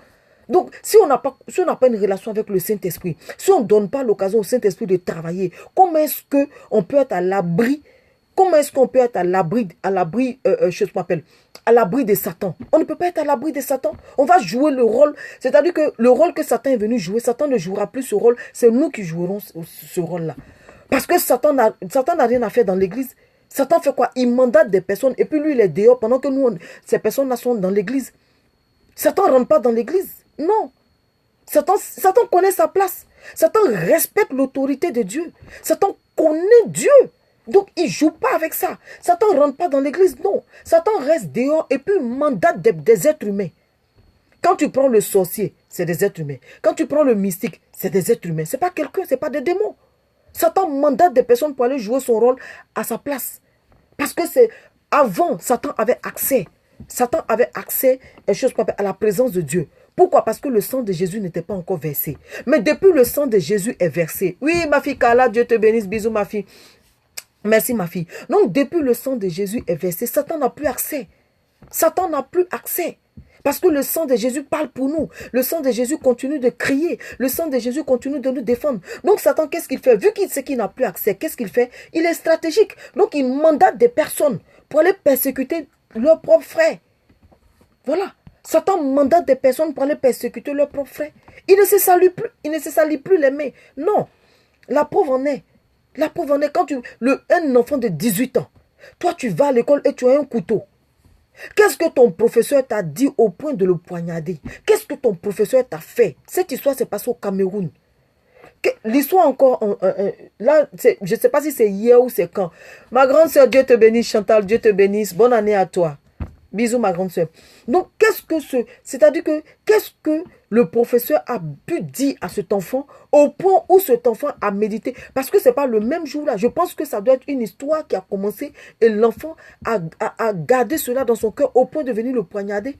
Donc, si on n'a pas une relation avec le Saint-Esprit, si on ne donne pas l'occasion au Saint-Esprit de travailler, comment est-ce qu'on peut être à l'abri? Comment est-ce qu'on peut être à l'abri de Satan? On ne peut pas être à l'abri de Satan. On va jouer le rôle. C'est-à-dire que le rôle que Satan est venu jouer, Satan ne jouera plus ce rôle. C'est nous qui jouerons ce rôle-là. Parce que Satan n'a rien à faire dans l'église. Satan fait quoi? Il mandate des personnes et puis lui, il est dehors pendant que nous, ces personnes-là sont dans l'église. Satan ne rentre pas dans l'église. Non. Satan connaît sa place. Satan respecte l'autorité de Dieu. Satan connaît Dieu. Donc, il ne joue pas avec ça. Satan ne rentre pas dans l'église, non. Satan reste dehors et puis mandate des êtres humains. Quand tu prends le sorcier, c'est des êtres humains. Quand tu prends le mystique, c'est des êtres humains. Ce n'est pas quelqu'un, ce n'est pas des démons. Satan mandate des personnes pour aller jouer son rôle à sa place. Parce que c'est avant, Satan avait accès. Satan avait accès à la présence de Dieu. Pourquoi? Parce que le sang de Jésus n'était pas encore versé. Mais depuis le sang de Jésus est versé. Oui, ma fille Carla, Dieu te bénisse. Bisous, ma fille. Merci, ma fille. Donc, depuis le sang de Jésus est versé, Satan n'a plus accès. Satan n'a plus accès. Parce que le sang de Jésus parle pour nous. Le sang de Jésus continue de crier. Le sang de Jésus continue de nous défendre. Donc, Satan, qu'est-ce qu'il fait? Vu qu'il sait qu'il n'a plus accès, qu'est-ce qu'il fait? Il est stratégique. Donc, il mandate des personnes pour aller persécuter leurs propres frères. Voilà. Satan mandate des personnes pour aller persécuter leurs propres frères. Il ne se salit plus les mains. Non. La preuve en est. La preuve en est quand un enfant de 18 ans, toi tu vas à l'école et tu as un couteau. Qu'est-ce que ton professeur t'a dit au point de le poignarder? Qu'est-ce que ton professeur t'a fait? Cette histoire s'est passée au Cameroun. L'histoire encore, là, je ne sais pas si c'est hier ou c'est quand. Ma grande soeur, Dieu te bénisse, Chantal, Dieu te bénisse. Bonne année à toi. Bisous, ma grande soeur. Donc, c'est-à-dire que, qu'est-ce que le professeur a pu dire à cet enfant au point où cet enfant a médité? Parce que ce n'est pas le même jour-là. Je pense que ça doit être une histoire qui a commencé et l'enfant a gardé cela dans son cœur au point de venir le poignarder.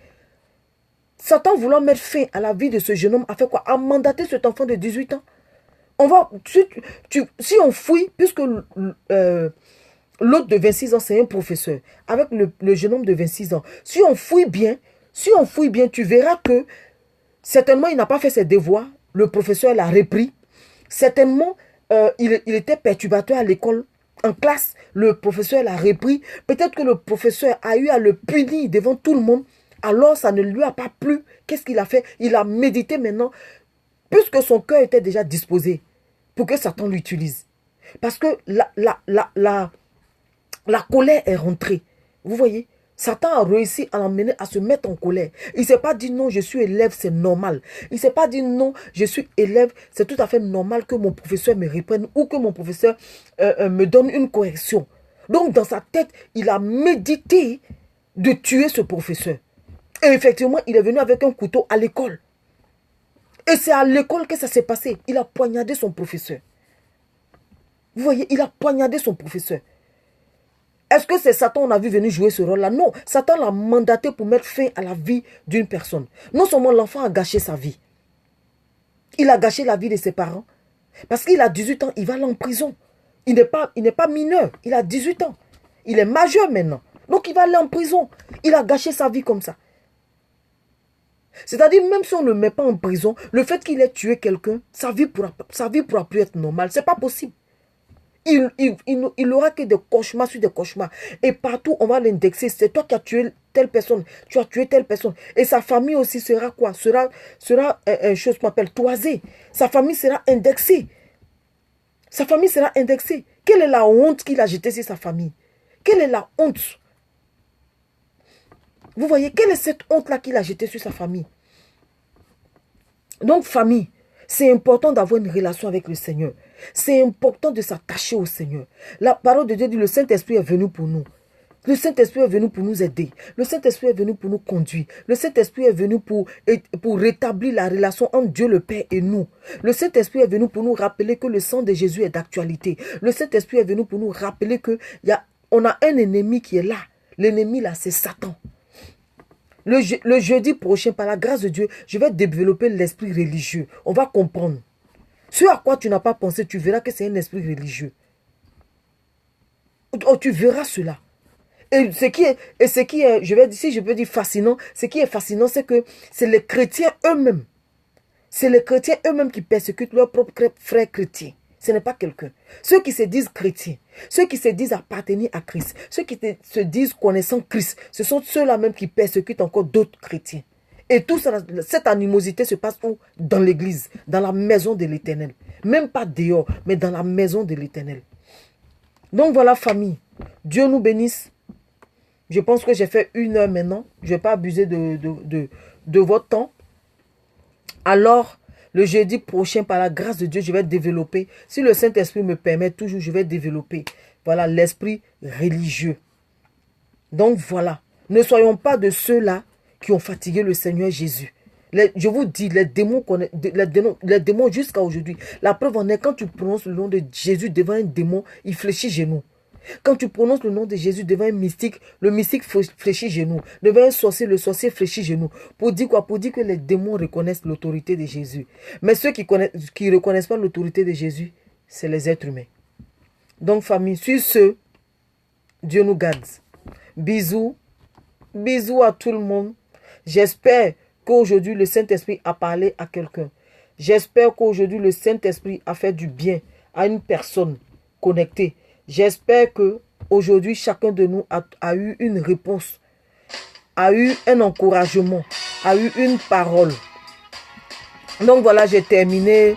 Satan, voulant mettre fin à la vie de ce jeune homme, a fait quoi? A mandaté cet enfant de 18 ans. Si on fouille, puisque l'autre de 26 ans, c'est un professeur, avec le jeune homme de 26 ans. Si on fouille bien, tu verras que certainement, il n'a pas fait ses devoirs. Le professeur l'a repris. Certainement, il était perturbateur à l'école. En classe, le professeur l'a repris. Peut-être que le professeur a eu à le punir devant tout le monde. Alors, ça ne lui a pas plu. Qu'est-ce qu'il a fait? Il a médité maintenant, puisque son cœur était déjà disposé pour que Satan l'utilise. Parce que la colère est rentrée. Vous voyez? Satan a réussi à l'emmener à se mettre en colère. Il ne s'est pas dit non, je suis élève, c'est normal. Il ne s'est pas dit non, je suis élève, c'est tout à fait normal que mon professeur me reprenne ou que mon professeur me donne une correction. Donc dans sa tête, il a médité de tuer ce professeur. Et effectivement, il est venu avec un couteau à l'école. Et c'est à l'école que ça s'est passé. Il a poignardé son professeur. Vous voyez, il a poignardé son professeur. Est-ce que c'est Satan, on a vu venir jouer ce rôle-là? Non, Satan l'a mandaté pour mettre fin à la vie d'une personne. Non seulement l'enfant a gâché sa vie, il a gâché la vie de ses parents. Parce qu'il a 18 ans, il va aller en prison. Il n'est pas mineur, il a 18 ans. Il est majeur maintenant. Donc il va aller en prison. Il a gâché sa vie comme ça. C'est-à-dire, même si on ne le met pas en prison, le fait qu'il ait tué quelqu'un, sa vie pourra plus être normale. C'est pas possible. Il n'aura que des cauchemars sur des cauchemars. Et partout, on va l'indexer. C'est toi qui as tué telle personne. Tu as tué telle personne. Et sa famille aussi sera quoi? Sera une chose qu'on appelle toisée. Sa famille sera indexée. Sa famille sera indexée. Quelle est la honte qu'il a jetée sur sa famille? Quelle est la honte? Vous voyez, quelle est cette honte-là qu'il a jetée sur sa famille? Donc, famille, c'est important d'avoir une relation avec le Seigneur. C'est important de s'attacher au Seigneur. La parole de Dieu dit, le Saint-Esprit est venu pour nous. Le Saint-Esprit est venu pour nous aider. Le Saint-Esprit est venu pour nous conduire. Le Saint-Esprit est venu pour rétablir la relation entre Dieu le Père et nous. Le Saint-Esprit est venu pour nous rappeler que le sang de Jésus est d'actualité. Le Saint-Esprit est venu pour nous rappeler qu'on a un ennemi qui est là. L'ennemi là, c'est Satan. Le jeudi prochain, par la grâce de Dieu, je vais développer l'esprit religieux. On va comprendre. Ce à quoi tu n'as pas pensé, tu verras que c'est un esprit religieux. Oh, tu verras cela. Et ce qui est, je vais dire, si je peux dire fascinant, ce qui est fascinant, c'est que c'est les chrétiens eux-mêmes. C'est les chrétiens eux-mêmes qui persécutent leurs propres frères chrétiens. Ce n'est pas quelqu'un. Ceux qui se disent chrétiens, ceux qui se disent appartenir à Christ, ceux qui se disent connaissant Christ, ce sont ceux-là même qui persécutent encore d'autres chrétiens. Et tout ça, cette animosité se passe où? Dans l'église, dans la maison de l'Éternel. Même pas dehors, mais dans la maison de l'Éternel. Donc voilà, famille. Dieu nous bénisse. Je pense que j'ai fait 1 heure maintenant. Je ne vais pas abuser de votre temps. Alors, le jeudi prochain, par la grâce de Dieu, je vais développer. Si le Saint-Esprit me permet toujours, je vais développer. Voilà, l'esprit religieux. Donc voilà. Ne soyons pas de ceux-là qui ont fatigué le Seigneur Jésus. Je vous dis, les démons jusqu'à aujourd'hui. La preuve en est, quand tu prononces le nom de Jésus devant un démon, il fléchit genoux. Quand tu prononces le nom de Jésus devant un mystique, le mystique fléchit genoux. Devant un sorcier, le sorcier fléchit genoux. Pour dire quoi? Pour dire que les démons reconnaissent l'autorité de Jésus. Mais ceux qui ne reconnaissent pas l'autorité de Jésus, c'est les êtres humains. Donc famille, sur ce, Dieu nous garde. Bisous. Bisous à tout le monde. J'espère qu'aujourd'hui le Saint-Esprit a parlé à quelqu'un. J'espère qu'aujourd'hui le Saint-Esprit a fait du bien à une personne connectée. J'espère que aujourd'hui chacun de nous a eu une réponse, a eu un encouragement, a eu une parole. Donc voilà, j'ai terminé.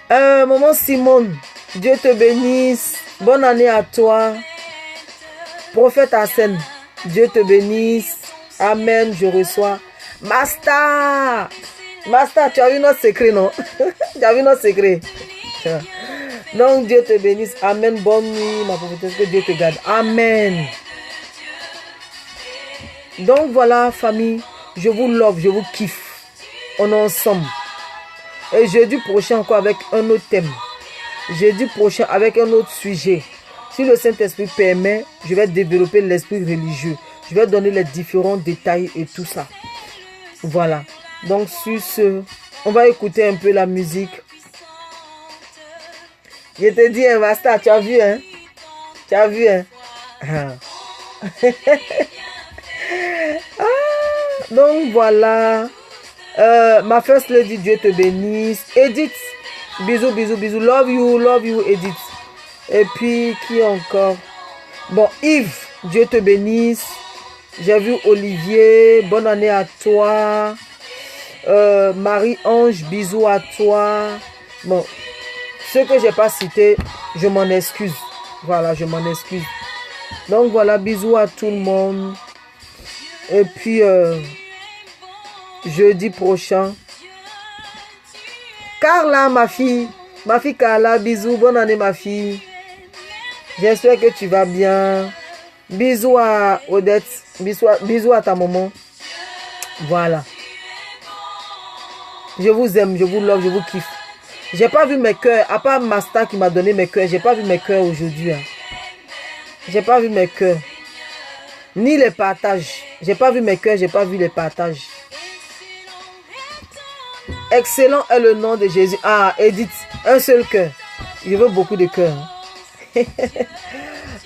Maman Simone, Dieu te bénisse. Bonne année à toi. Prophète Hassan, Dieu te bénisse. Amen, je reçois. Master, tu as vu notre secret, non? Tu as vu notre secret? Donc, Dieu te bénisse. Amen. Bonne nuit, ma prophétesse. Que Dieu te garde. Amen. Donc, voilà, famille. Je vous love, je vous kiffe. On est ensemble. Et jeudi prochain, encore avec un autre thème. Jeudi prochain, avec un autre sujet. Si le Saint-Esprit permet, je vais développer l'esprit religieux. Je vais donner les différents détails et tout ça. Voilà. Donc, sur ce, on va écouter un peu la musique. Je te dis, hein, Master, tu as vu, hein? Tu as vu, hein? Donc, voilà. Ma first lady, Dieu te bénisse. Edith, bisous, bisous, bisous. Love you, Edith. Et puis, qui encore? Bon, Yves, Dieu te bénisse. J'ai vu Olivier, bonne année à toi. Marie-Ange, bisous à toi. Bon, ceux que je n'ai pas cités, je m'en excuse. Voilà, je m'en excuse. Donc voilà, bisous à tout le monde. Et puis, jeudi prochain. Carla, ma fille Carla, bisous, bonne année ma fille. J'espère que tu vas bien. Bisous à Odette, bisous à ta maman. Voilà. Je vous aime, je vous love, je vous kiffe. J'ai pas vu mes cœurs, à part Master qui m'a donné mes cœurs, j'ai pas vu mes cœurs aujourd'hui. Hein. J'ai pas vu mes cœurs. Ni les partages. J'ai pas vu mes cœurs, j'ai pas vu les partages. Excellent est le nom de Jésus. Ah, Edith, un seul cœur. Je veux beaucoup de cœurs.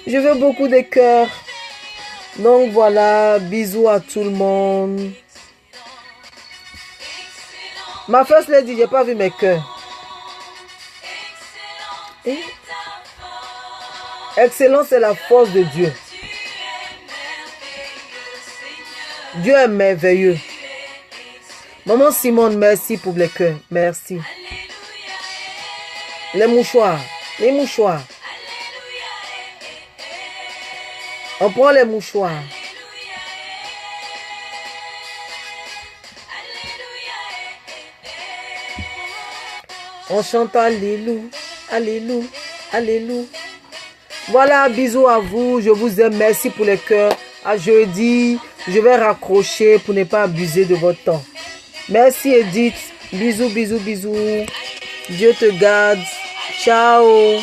Je veux beaucoup de cœurs. Donc voilà, bisous à tout le monde. Ma first lady, j'ai pas vu mes cœurs. Et excellence, c'est la force de Dieu. Dieu est merveilleux. Maman Simone, merci pour les cœurs. Merci. Les mouchoirs. Les mouchoirs. On prend les mouchoirs. On chante Alléluia, Alléluia, Alléluia. Voilà, bisous à vous. Je vous aime. Merci pour les cœurs. À jeudi, je vais raccrocher pour ne pas abuser de votre temps. Merci Edith. Bisous, bisous, bisous. Dieu te garde. Ciao.